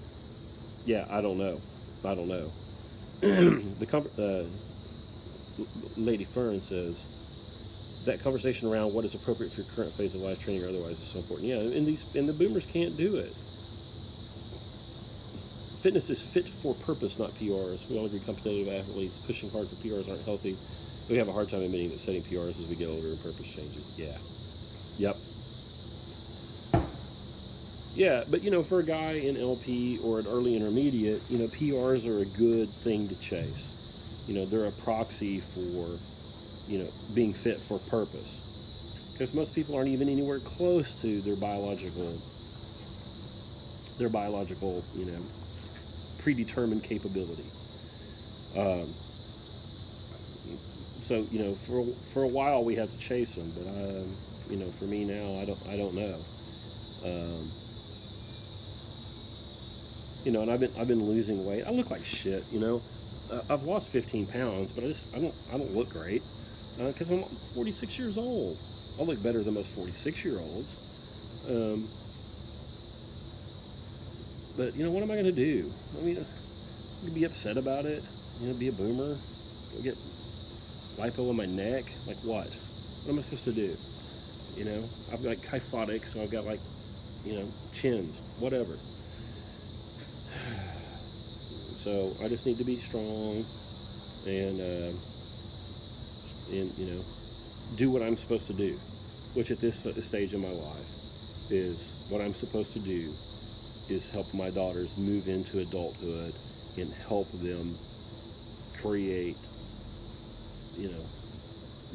yeah, I don't know. Lady Fern says, that conversation around what is appropriate for your current phase of life, training or otherwise, is so important. Yeah, and the boomers can't do it. Fitness is fit for purpose, not PRs. We all agree competitive athletes pushing hard for PRs aren't healthy. We have a hard time admitting that setting PRs as we get older and purpose changes. Yeah. Yep. Yeah, but for a guy in LP or an early intermediate, PRs are a good thing to chase. They're a proxy for, being fit for purpose. Because most people aren't even anywhere close to their biological, predetermined capability. So for a while we had to chase them, but for me now I don't know. And I've been losing weight. I look like shit. I've lost 15 pounds, but I don't look great because I'm 46 years old. I look better than most 46-year-olds. But what am I going to do? I mean, be upset about it. Be a boomer. Get lipo on my neck. Like what? What am I supposed to do? I've got kyphotic, so I've got chins, whatever. So I just need to be strong and do what I'm supposed to do, which at this stage in my life is what I'm supposed to do is help my daughters move into adulthood and help them create,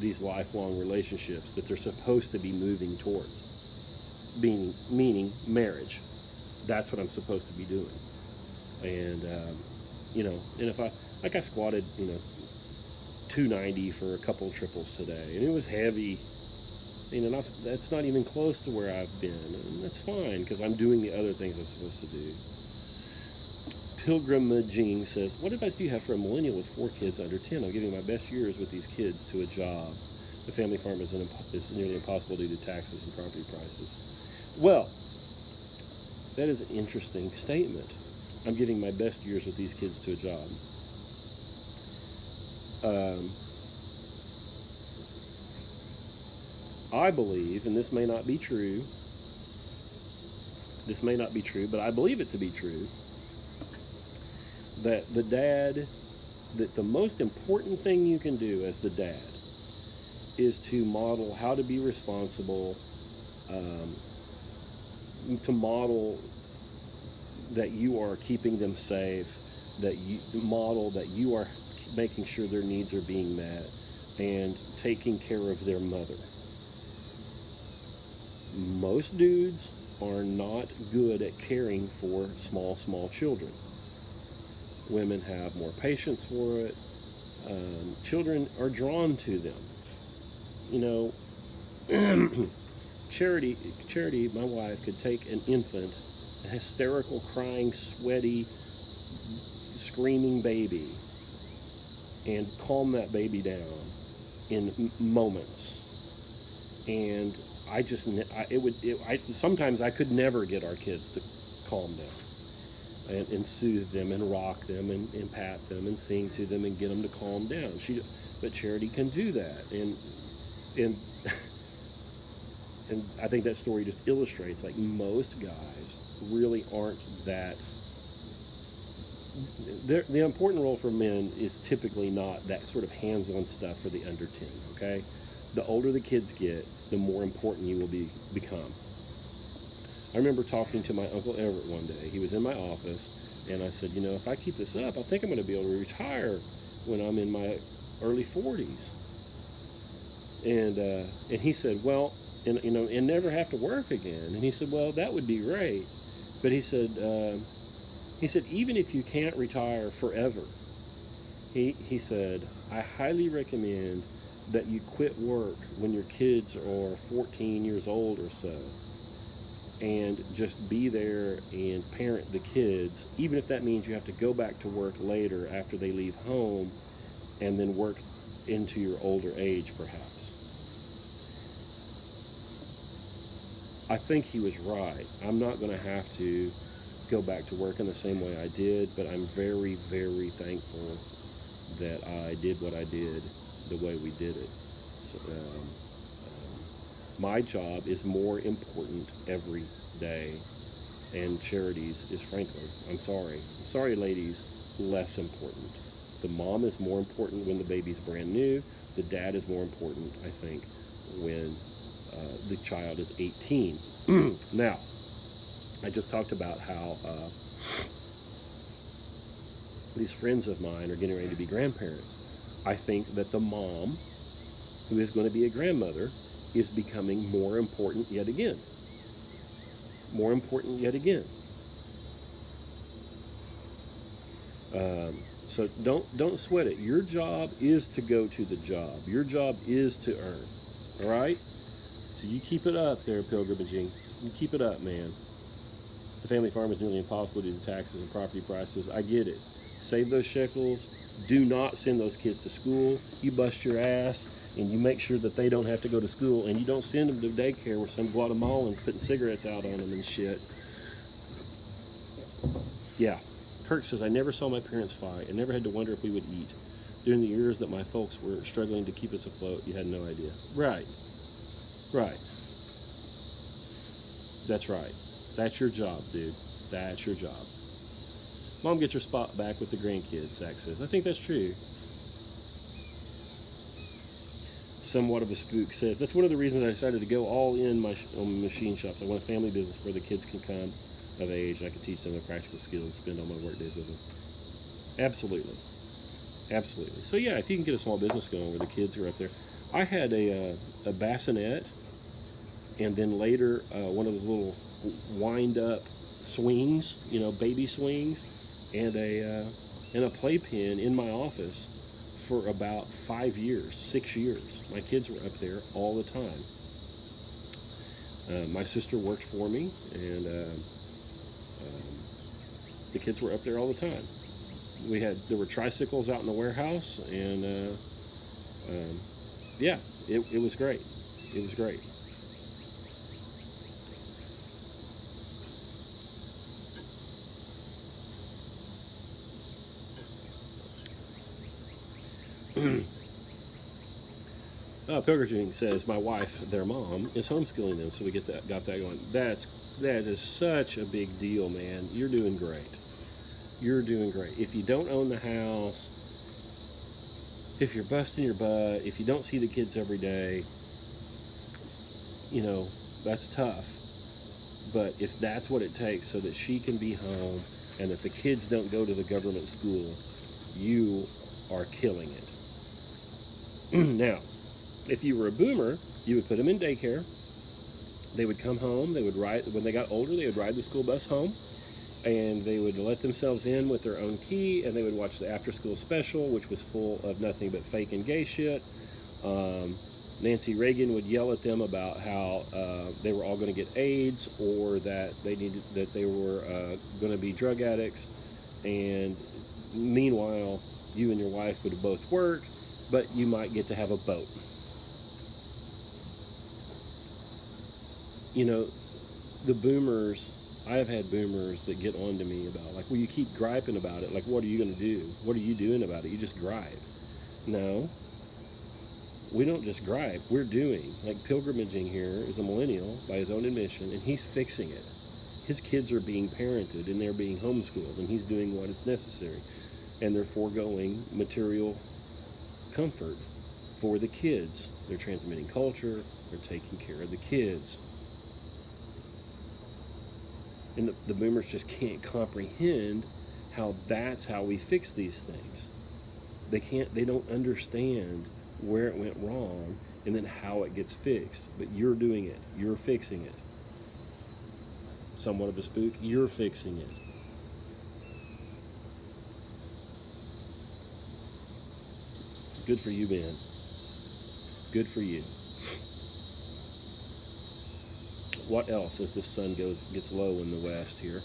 these lifelong relationships that they're supposed to be moving towards, meaning marriage. That's what I'm supposed to be doing. And, and if I squatted, 290 for a couple of triples today, and it was heavy, that's not even close to where I've been, and that's fine, because I'm doing the other things I'm supposed to do. Pilgrimaging says, what advice do you have for a millennial with 4 kids under 10? I'm giving my best years with these kids to a job. The family farm is nearly impossible due to taxes and property prices. Well, that is an interesting statement. I'm giving my best years with these kids to a job. I believe, and this may not be true, but I believe it to be true, that the most important thing you can do as the dad is to model how to be responsible, to model that you are keeping them safe, that you model that you are making sure their needs are being met, and taking care of their mother. Most dudes are not good at caring for small children. Women have more patience for it. Children are drawn to them. Charity, Charity, my wife, could take an infant, a hysterical, crying, sweaty, screaming baby, and calm that baby down in moments. And I just, sometimes I could never get our kids to calm down and soothe them and rock them and pat them and sing to them and get them to calm down. But Charity can do that, and and I think that story just illustrates, like, most guys really aren't that. The important role for men is typically not that sort of hands-on stuff for the under 10. Okay, the older the kids get, the more important you will become. I remember talking to my Uncle Everett one day. He was in my office, and I said, if I keep this up, I think I'm going to be able to retire when I'm in my early 40s. And he said, well, and never have to work again. And he said, well, that would be great. But he said, even if you can't retire forever, he said, I highly recommend that you quit work when your kids are 14 years old or so, and just be there and parent the kids, even if that means you have to go back to work later after they leave home, and then work into your older age, perhaps. I think he was right. I'm not going to have to go back to work in the same way I did, but I'm very, very thankful that I did what I did the way we did it. So, my job is more important every day, and Charity's is, frankly, I'm sorry ladies, less important. The mom is more important when the baby's brand new. The dad is more important, I think, when the child is 18. Now, I just talked about how these friends of mine are getting ready to be grandparents. I think that the mom, who is going to be a grandmother, is becoming more important yet again. More important yet again. So don't sweat it. Your job is to go to the job. Your job is to earn. All right? So you keep it up there, pilgrimaging. You keep it up, man. The family farm is nearly impossible due to taxes and property prices. I get it. Save those shekels. Do not send those kids to school. You bust your ass, and you make sure that they don't have to go to school, and you don't send them to daycare where some Guatemalans putting cigarettes out on them and shit. Yeah. Kirk says, I never saw my parents fight. I never had to wonder if we would eat. During the years that my folks were struggling to keep us afloat, you had no idea. Right. Right. That's right. That's your job, dude. That's your job. Mom gets her spot back with the grandkids, Zach says. I think that's true. Somewhat of a spook says, that's one of the reasons I decided to go all in on machine shops. I want a family business where the kids can come of age and I can teach them the practical skills and spend all my work days with them. Absolutely. Absolutely. So yeah, if you can get a small business going where the kids are up there. I had a bassinet, and then later one of those little wind-up swings, baby swings, and a playpen in my office for about 5 years, 6 years. My kids were up there all the time. My sister worked for me, and the kids were up there all the time. There were tricycles out in the warehouse, and yeah, it was great. It was great. Pilgrimaging says my wife, their mom, is homeschooling them, so we got that going. That is such a big deal, man. You're doing great. You're doing great. If you don't own the house, if you're busting your butt, if you don't see the kids every day, that's tough. But if that's what it takes so that she can be home and that the kids don't go to the government school, you are killing it. Now, if you were a boomer, you would put them in daycare. They would come home. They would ride, when they got older, they would ride the school bus home, and they would let themselves in with their own key, and they would watch the after-school special, which was full of nothing but fake and gay shit. Nancy Reagan would yell at them about how they were all going to get AIDS, or that they were going to be drug addicts, and meanwhile, you and your wife would both work, but you might get to have a boat. You know, the boomers, I have had boomers that get on to me about, like, well, you keep griping about it. Like, what are you going to do? What are you doing about it? You just gripe. No, we don't just gripe. We're doing. Like, pilgrimaging here is a millennial by his own admission, and he's fixing it. His kids are being parented, and they're being homeschooled, and he's doing what is necessary. And they're foregoing material comfort for the kids. They're transmitting culture. They're taking care of the kids. And the boomers just can't comprehend how that's how we fix these things. They don't understand where it went wrong and then how it gets fixed. But you're doing it. You're fixing it. Somewhat of a spook, you're fixing it. Good for you, Ben. Good for you. What else as the sun gets low in the west here?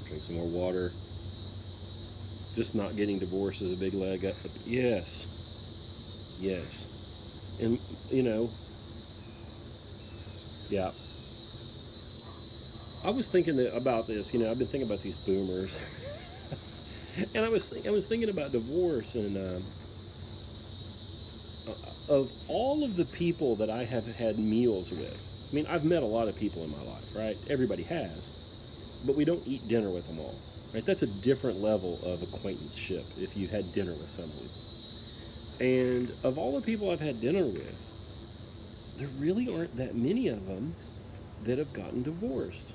Drink some more water. Just not getting divorced is a big leg up. Yes. Yes. And, yeah. I was thinking about this. I've been thinking about these boomers. And I was thinking about divorce, and of all of the people that I have had meals with, I mean, I've met a lot of people in my life, right? Everybody has, but we don't eat dinner with them all, right? That's a different level of acquaintanceship if you've had dinner with somebody. And of all the people I've had dinner with, there really aren't that many of them that have gotten divorced.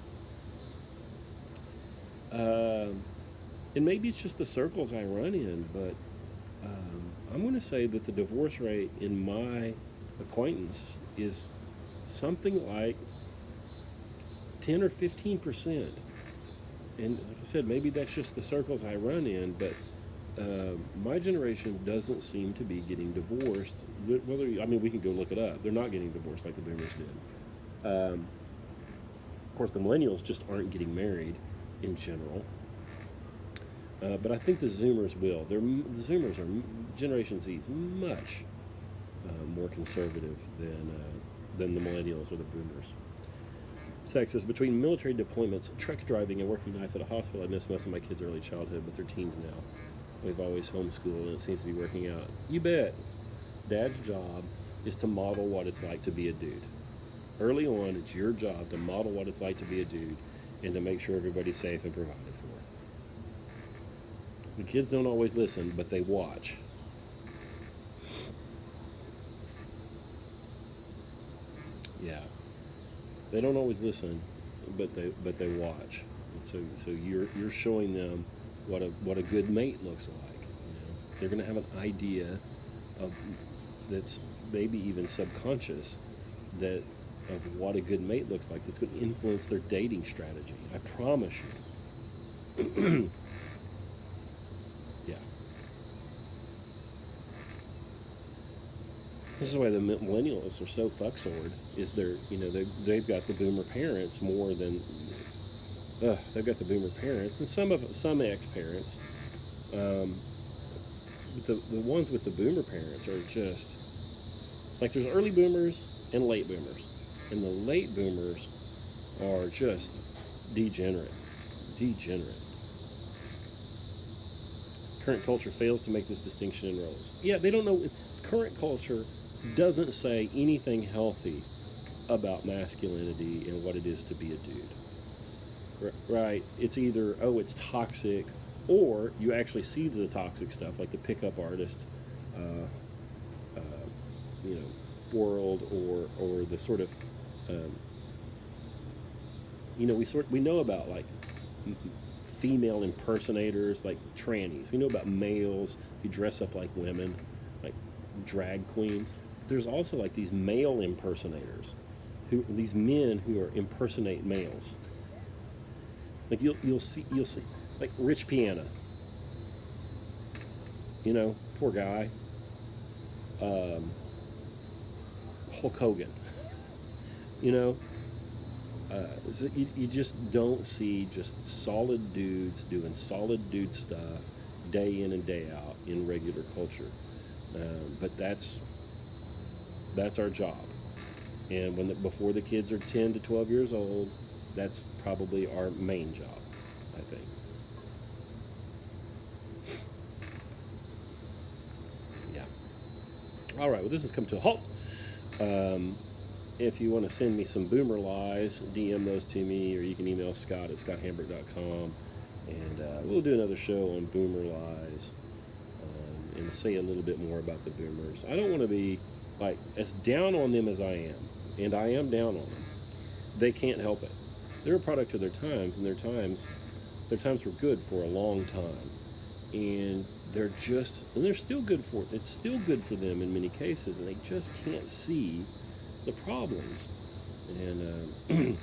And maybe it's just the circles I run in, but I'm going to say that the divorce rate in my acquaintance is something like 10 or 15%. And like I said, maybe that's just the circles I run in, but my generation doesn't seem to be getting divorced. We can go look it up. They're not getting divorced like the boomers did. Of course, the millennials just aren't getting married in general. But I think the Zoomers will. The Zoomers are, Generation Z is much more conservative than the millennials or the boomers. Sex says, between military deployments, truck driving, and working nights at a hospital, I miss most of my kids' early childhood, but they're teens now. We've always homeschooled, and it seems to be working out. You bet. Dad's job is to model what it's like to be a dude. Early on, it's your job to model what it's like to be a dude and to make sure everybody's safe and provided for. The kids don't always listen, but they watch. Yeah. They don't always listen, but they watch. And so you're showing them what a good mate looks like. They're going to have an idea of that's maybe even subconscious of what a good mate looks like. That's going to influence their dating strategy. I promise you. Yeah. This is why the millennials are so fucksored. Is they've got the boomer parents more than they've got the boomer parents and some ex-parents. But the ones with the boomer parents are just like, there's early boomers and late boomers, and the late boomers are just degenerate. Current culture fails to make this distinction in roles. Yeah, they don't know. Current culture doesn't say anything healthy about masculinity and what it is to be a dude. Right? It's either, it's toxic, or you actually see the toxic stuff, like the pickup artist, world, or the sort of, we know about, like, female impersonators, like trannies. We know about males who dress up like women, like drag queens. There's also, like, these male impersonators, these men who impersonate males. Like you'll see like Rich Piana. You know, poor guy. Hulk Hogan. You know, so you just don't see just solid dudes doing solid dude stuff day in and day out in regular culture. But that's our job. And before the kids are 10 to 12 years old, that's probably our main job, I think. Yeah. All right. Well, this has come to a halt. Um, if you want to send me some boomer lies, DM those to me, or you can email Scott at scotthambrick.com, and we'll do another show on boomer lies, and say a little bit more about the boomers. I don't want to be like as down on them as I am, and I am down on them. They can't help it. They're a product of their times, and their times were good for a long time, and they're still good for it. It's still good for them in many cases, and they just can't see the problems. And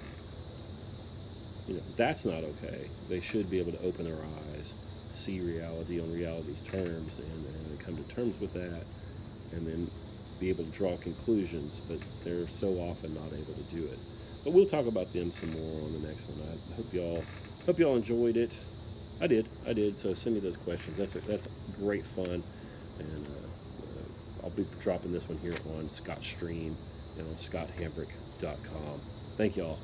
that's not okay. They should be able to open their eyes, see reality on reality's terms, and come to terms with that, and then be able to draw conclusions. But they're so often not able to do it. But we'll talk about them some more on the next one. I hope y'all enjoyed it. I did. So send me those questions. That's great fun, and I'll be dropping this one here on Scott Stream and on scotthambrick.com. Thank y'all.